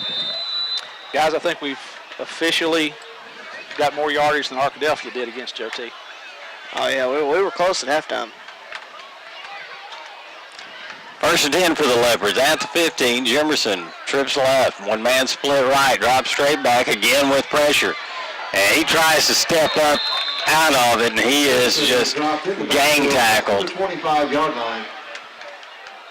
C: Guys, I think we've officially got more yardage than Arkadelphia did against Joe T.
B: Oh, yeah, we were close at halftime.
A: First and 10 for the Leopards at the 15. Jimerson trips left. One man split right. Drops straight back again with pressure. And he tries to step up out of it, and he is just gang tackled.
D: 25-yard line.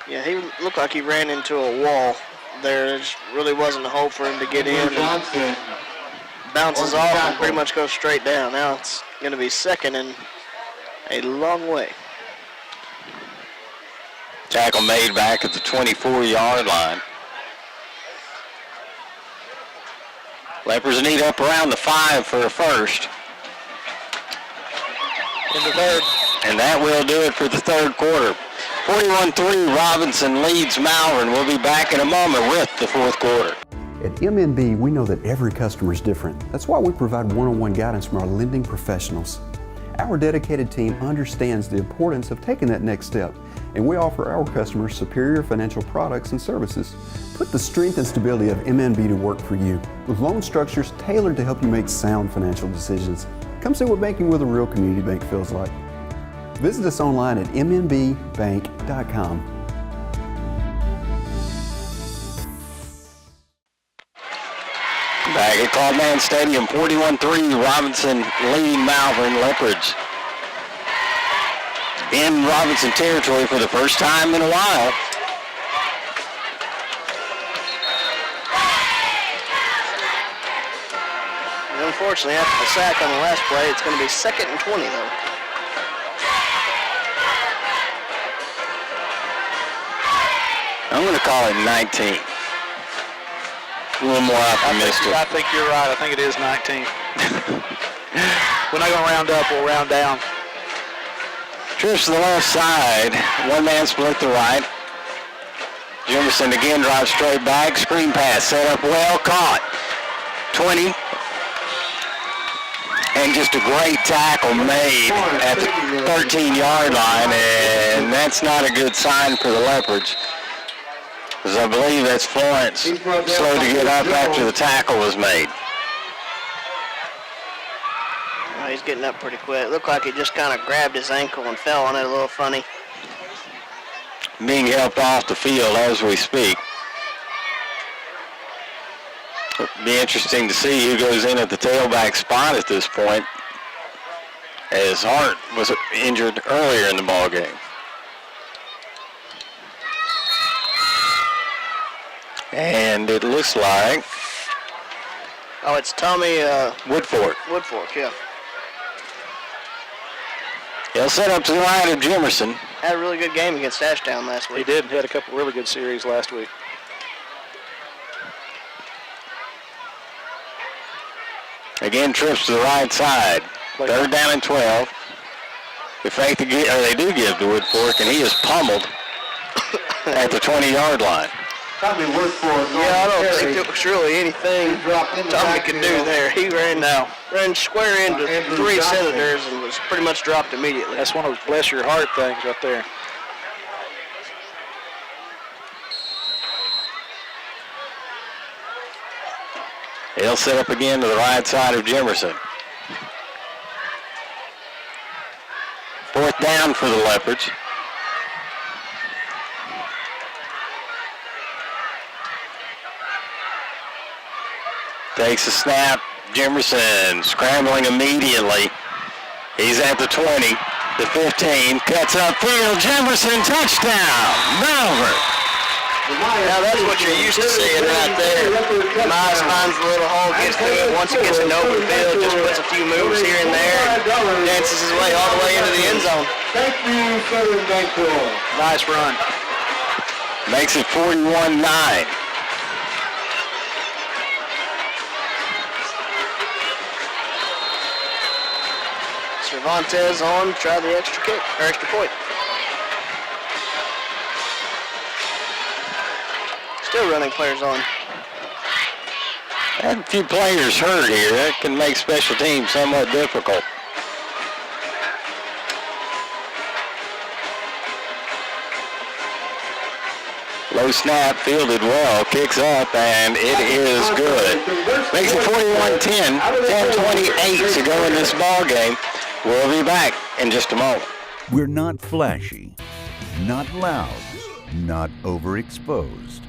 B: Yeah, he looked like he ran into a wall. There really wasn't a hole for him to get in.
D: Johnson.
B: Bounces off and pretty much goes straight down. Now it's going to be second and a long way.
A: Tackle made back at the 24-yard line. Leopards need up around the 5 for a first.
C: In the third.
A: And that will do it for the third quarter. 41-3, Robinson leads Malvern. We'll be back in a moment with the fourth quarter.
N: At MNB, we know that every customer is different. That's why we provide one-on-one guidance from our lending professionals. Our dedicated team understands the importance of taking that next step, and we offer our customers superior financial products and services. Put the strength and stability of MNB to work for you, with loan structures tailored to help you make sound financial decisions. Come see what banking with a real community bank feels like. Visit us online at mnbbank.com.
A: Back at Clubman Stadium, 41-3, Robinson leading Malvern Leopards. In Robinson territory for the first time in a while.
B: And unfortunately, after the sack on the last play, it's going to be second and 20, though.
A: I'm going to call it 19. A little more optimistic.
C: I think you're right. I think it is 19. We're not going to round up. We'll round down.
A: Trips to the left side. One man split the right. Jimerson again drives straight back. Screen pass set up well. Caught. 20. And just a great tackle made at the 13-yard line. And that's not a good sign for the Leopards. Because I believe that's Florence slow to get up after the tackle was made.
B: Well, he's getting up pretty quick. It looked like he just kind of grabbed his ankle and fell on it a little funny.
A: Being helped off the field as we speak. It'll be interesting to see who goes in at the tailback spot at this point, as Hart was injured earlier in the ball game. And it looks like...
B: Oh, it's Tommy...
A: Woodfork.
B: Woodfork, yeah.
A: He'll set up to the right of Jimerson.
B: Had a really good game against Ashtown last week.
C: He did. He had a couple really good series last week.
A: Again, trips to the right side. Third down and 12. The fact that they do give to Woodfork, and he is pummeled at the 20-yard line.
D: Tommy Woodfork.
B: Yeah, I don't think there was really anything Tommy could do there. He ran square into three Senators and was pretty much dropped immediately.
C: That's one of those bless your heart things right there.
A: He'll set up again to the right side of Jimerson. Fourth down for the Leopards. Takes a snap. Jimerson scrambling immediately. He's at the 20, the 15, cuts upfield. Jimerson, touchdown, Malvern.
B: Now that's what you're used to seeing right there. Mize finds the little hole, gets to it. Once he gets an open field, just puts a few moves here and there, and dances his way all the way into the end zone.
D: Thank you, Southern Bancorp.
C: Nice run.
A: Makes it 41-9.
B: Cervantes on, try the extra kick, or extra point. Still running players on.
A: Had a few players hurt here. That can make special teams somewhat difficult. Low snap, fielded well, kicks up, and it is good. Makes it 41-10, 10:28 to go in this ball game. We'll be back in just a moment.
H: We're not flashy, not loud, not overexposed.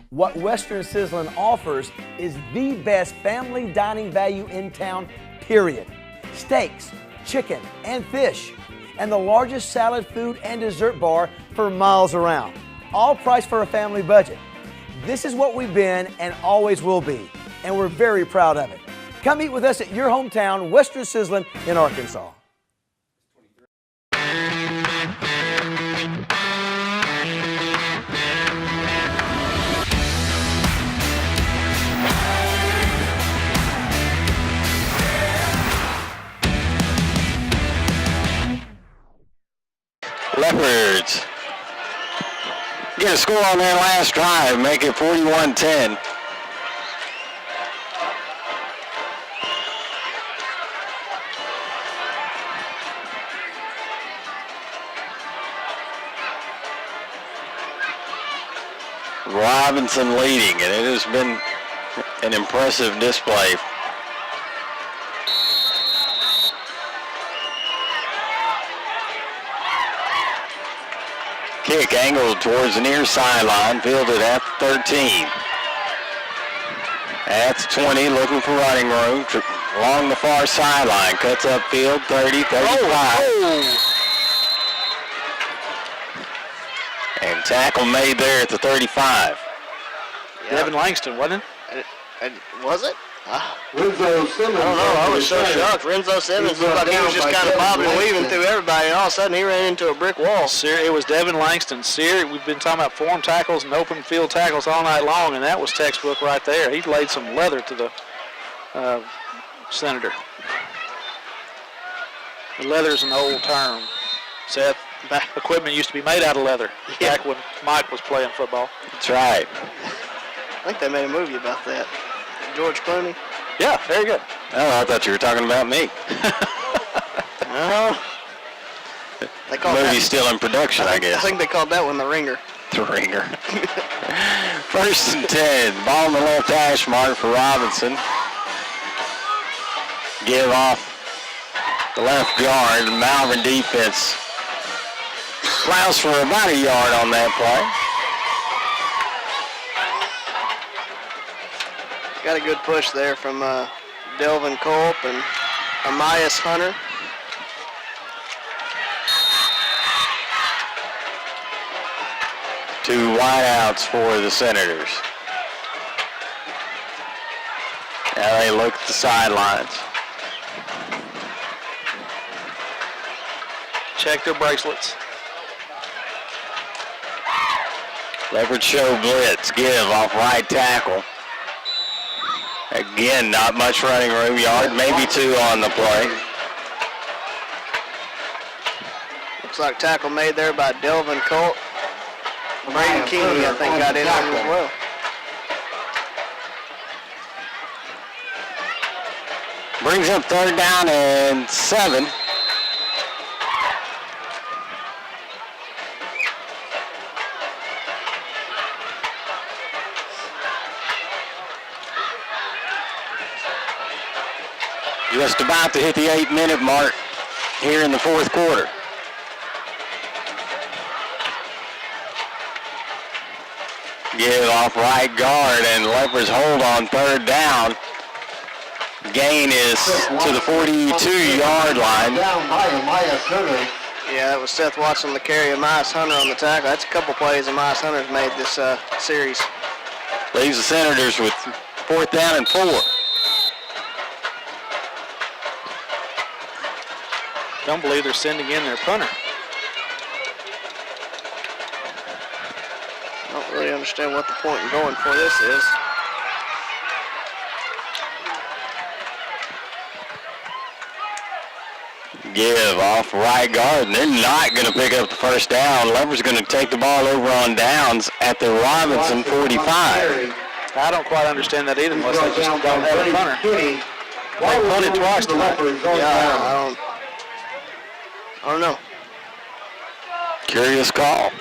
I: What Western Sizzlin offers is the best family dining value in town, period. Steaks, chicken, and fish, and the largest salad, food, and dessert bar for miles around. All priced for a family budget. This is what we've been and always will be, and we're very proud of it. Come eat with us at your hometown, Western Sizzlin in Arkansas.
A: Leopards get a score on their last drive, make it 41-10. Robinson leading, and it has been an impressive display. Kick angled towards the near sideline, fielded at 13. That's 20, looking for running room. Along the far sideline, cuts upfield, 30, 35. And tackle made there at the 35.
C: Yeah. Devin Langston, wasn't it?
B: Was it?
D: Renzo Simmons.
B: I don't know. I was so shocked. Renzo Simmons looked like he was just kind of bobbing and weaving through everybody, and all of a sudden he ran into a brick wall.
C: It was Devin Langston. We've been talking about form tackles and open field tackles all night long, and that was textbook right there. He laid some leather to the Senator. Leather's an old term, Seth. Equipment used to be made out of leather back when Mike was playing football.
A: That's right.
B: I think they made a movie about that. George Clooney.
C: Yeah, very good.
A: Oh, I thought you were talking about me.
B: No.
A: Movie's still in production, I guess.
B: I think they called that one The Ringer.
A: The Ringer. First and 10. Ball in the left hash mark for Robinson. Give off the left guard. Malvern defense allows for about a yard on that play.
B: Got a good push there from Delvin Culp and Amias Hunter.
A: Two wideouts for the Senators. Now they look at the sidelines.
C: Check their bracelets.
A: Leopard show blitz. Give off right tackle. Again, not much running room. Yard, maybe two on the play.
B: Looks like tackle made there by Delvin Colt. Braden Keeney, I think, got in on him as well.
A: Brings up 3rd down and 7. Just about to hit the 8-minute mark here in the 4th quarter. Give off right guard, and Leopards hold on 3rd down. Gain is to the 42-yard line.
D: Down by Amias Hunter.
B: Yeah, that was Seth Watson to carry Amias Hunter on the tackle. That's a couple plays Amias Hunter's made this series.
A: Leaves the Senators with 4th down and 4.
C: Don't believe they're sending in their punter.
B: I don't really understand what the point in going for this is.
A: Give off right guard, and they're not going to pick up the 1st down. Leopards going to take the ball over on downs at the Robinson 45.
C: I don't quite understand that either, unless they just don't have a punter. They punted twice tonight.
B: Yeah, I don't know.
A: Curious call.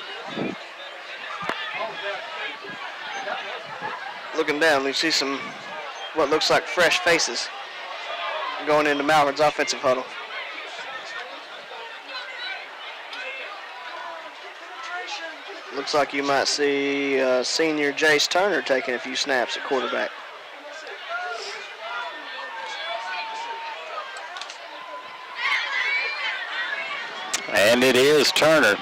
B: Looking down, we see some what looks like fresh faces going into Malvern's offensive huddle. Looks like you might see senior Jace Turner taking a few snaps at quarterback.
A: And it is Turner.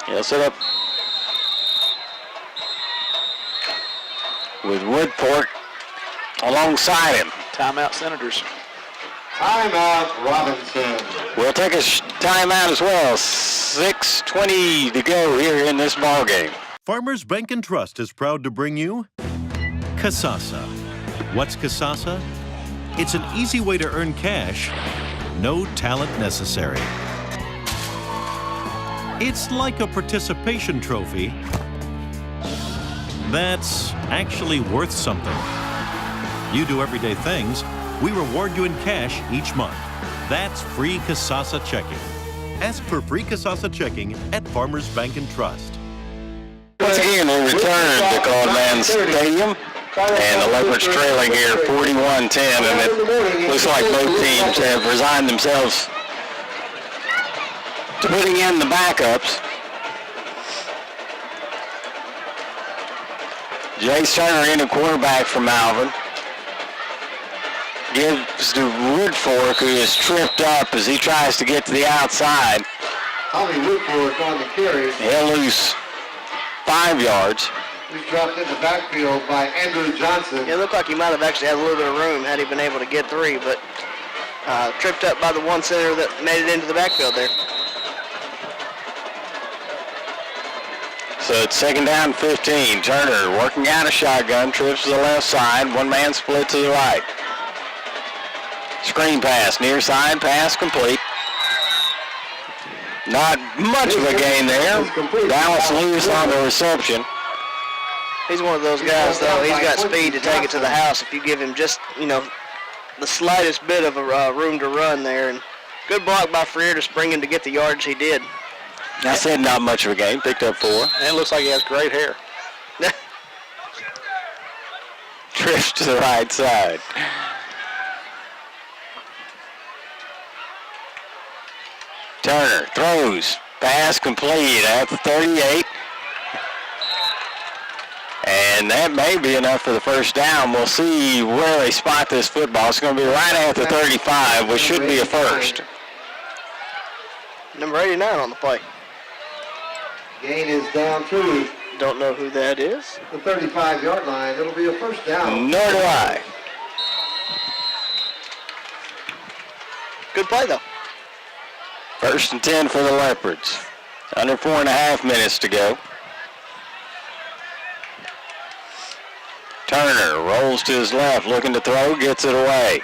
A: He'll set up with Woodport alongside him.
C: Timeout, Senators.
D: Timeout, Robinson.
A: We'll take a timeout as well. 6:20 to go here in this ball game.
G: Farmers Bank and Trust is proud to bring you Kasasa. What's Kasasa? It's an easy way to earn cash, no talent necessary. It's like a participation trophy that's actually worth something. You do everyday things, we reward you in cash each month. That's free Kasasa checking. Ask for free Kasasa checking at Farmers Bank and Trust.
A: Once again, we return to Coldman Stadium, and the Leopards trailing here 41-10, and it looks like both teams have resigned themselves to putting in the backups. Jace Turner in a quarterback for Malvern. Gives to Woodfork, who is tripped up as he tries to get to the outside.
D: Tommy Woodfork on the carry.
A: He'll lose 5 yards.
D: He's dropped in the backfield by Andrew Johnson.
B: It looked like he might have actually had a little bit of room had he been able to get 3, but tripped up by the one center that made it into the backfield there.
A: So it's second down 15. Turner working out a shotgun, trips to the left side, one man split to the right. Screen pass, near side, pass complete. Not much of a gain there. Dallas Lewis on the reception.
B: He's one of those guys, though. He's got speed to take it to the house if you give him just, the slightest bit of a room to run there. And good block by Freer to spring in to get the yards he did.
A: I said not much of a game. Picked up 4.
C: And it looks like he has great hair.
A: Trips to the right side. Turner throws. Pass complete at the 38. And that may be enough for the first down. We'll see where they spot this football. It's going to be right at the 35, which should be a first.
B: Number 89 on the play.
D: Gain is down to
B: Don't know who that is.
D: the 35-yard line. It'll be a first down.
A: Nor do I.
B: Good play, though.
A: First and 10 for the Leopards. Under 4.5 minutes to go. Turner rolls to his left, looking to throw, gets it away.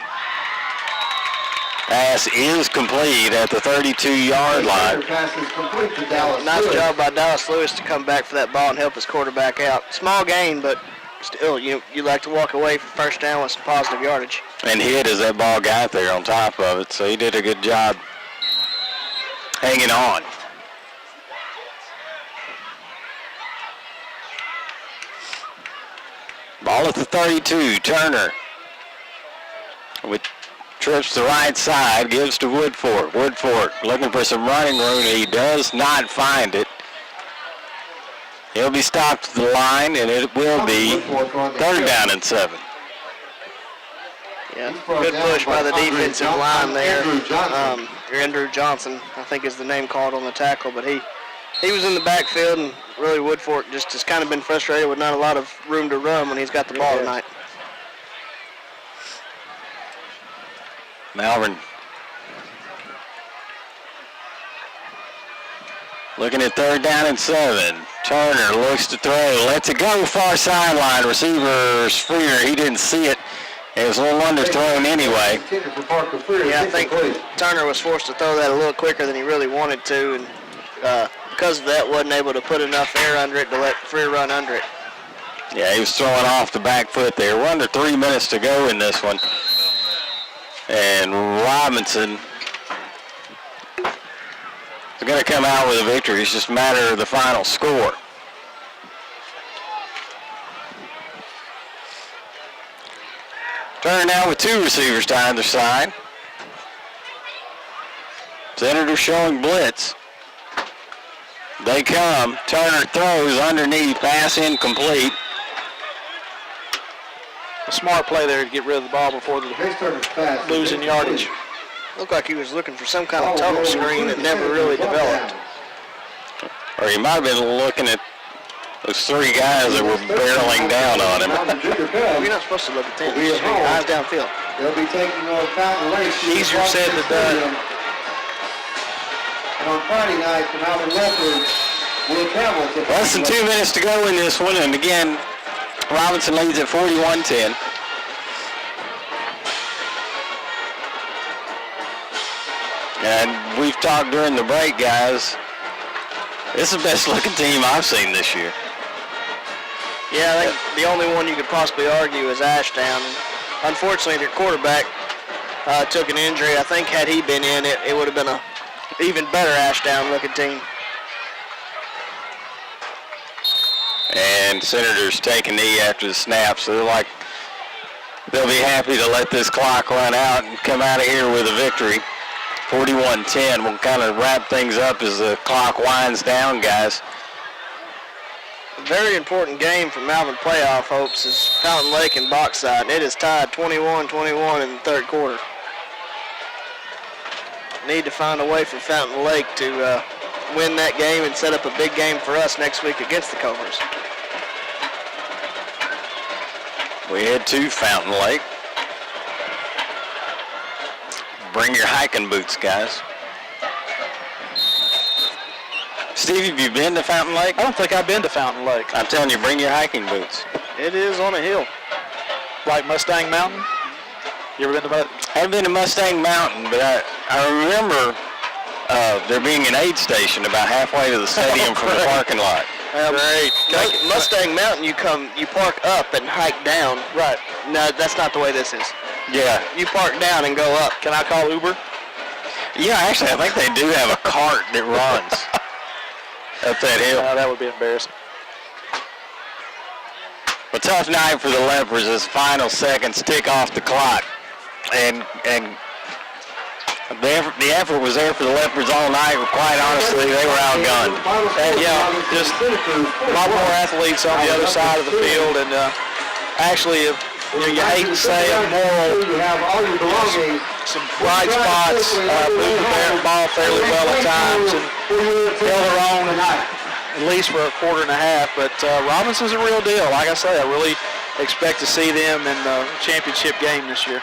A: Pass is complete at the 32-yard line.
D: Pass is complete to Dallas
B: Nice
D: Lewis.
B: job by Dallas Lewis to come back for that ball and help his quarterback out. Small gain, but still, you like to walk away from first down with some positive yardage.
A: And hit as that ball got there on top of it, so he did a good job hanging on. Ball at the 32, Turner with trips to the right side, gives to Woodfork. Woodfork looking for some running room. He does not find it. He'll be stopped at the line, and it will be third down and 7.
B: Yeah, good push by the defensive line there. Andrew Johnson, I think is the name called on the tackle, but he was in the backfield, and really Woodfork just has kind of been frustrated with not a lot of room to run when he's got the ball tonight.
A: Malvern looking at third down and 7. Turner looks to throw, lets it go far sideline. Receiver's Freer, he didn't see it. It was a little underthrown anyway.
B: Yeah, I think Turner was forced to throw that a little quicker than he really wanted to, and because of that wasn't able to put enough air under it to let Freer run under it.
A: Yeah, he was throwing off the back foot there. We're under 3 minutes to go in this one. And Robinson is going to come out with a victory. It's just a matter of the final score. Turner now with 2 receivers to either side. Senator showing blitz. They come. Turner throws underneath, pass incomplete.
C: A smart play there to get rid of the ball before the losing yardage.
B: Looked like he was looking for some kind of tunnel screen that never really developed.
A: Or he might have been looking at those three guys that were barreling down on him.
B: You're not supposed to look at them. Just keep your eyes downfield.
D: They'll be taking on Fountain Lake.
C: Easier said than done.
D: And on Friday night, the Malvern Leopard will travel to
A: Less than 2 minutes to go in this one, and again, Robinson leads at 41-10. And we've talked during the break, guys. This is the best looking team I've seen this year.
B: Yeah, I think the only one you could possibly argue is Ashdown. Unfortunately, their quarterback took an injury. I think had he been in, it would have been a even better Ashdown looking team.
A: And Senators take a knee after the snap, so they'll be happy to let this clock run out and come out of here with a victory. 41-10. We'll kind of wrap things up as the clock winds down, guys.
B: A very important game for Malvern playoff hopes is Fountain Lake and Bauxite, and it is tied 21-21 in the third quarter. Need to find a way for Fountain Lake to win that game and set up a big game for us next week against the Cobras.
A: We head to Fountain Lake. Bring your hiking boots, guys. Steve, have you been to Fountain Lake?
C: I don't think I've been to Fountain Lake.
A: I'm telling you, bring your hiking boots.
B: It is on a hill.
C: Like Mustang Mountain? You ever been to that?
A: I haven't been to Mustang Mountain, but I remember there being an aid station about halfway to the stadium from the parking lot.
B: Great. Mustang Mountain, you park up and hike down.
C: Right.
B: No, that's not the way this is.
A: Yeah.
B: You park down and go up.
C: Can I call Uber?
A: Yeah, actually, I think they do have a cart that runs up that hill.
C: That would be embarrassing.
A: A tough night for the Leopards as final seconds tick off the clock. And the effort was there for the Leopards all night, but quite honestly, they were outgunned.
C: Yeah, just a lot more athletes on the other side of the field, and actually, you hate to say it, some bright spots, moved the ball fairly well at times, and held their own at least for a quarter and a half. But Robinson's a real deal. Like I say, I really expect to see them in the championship game this year.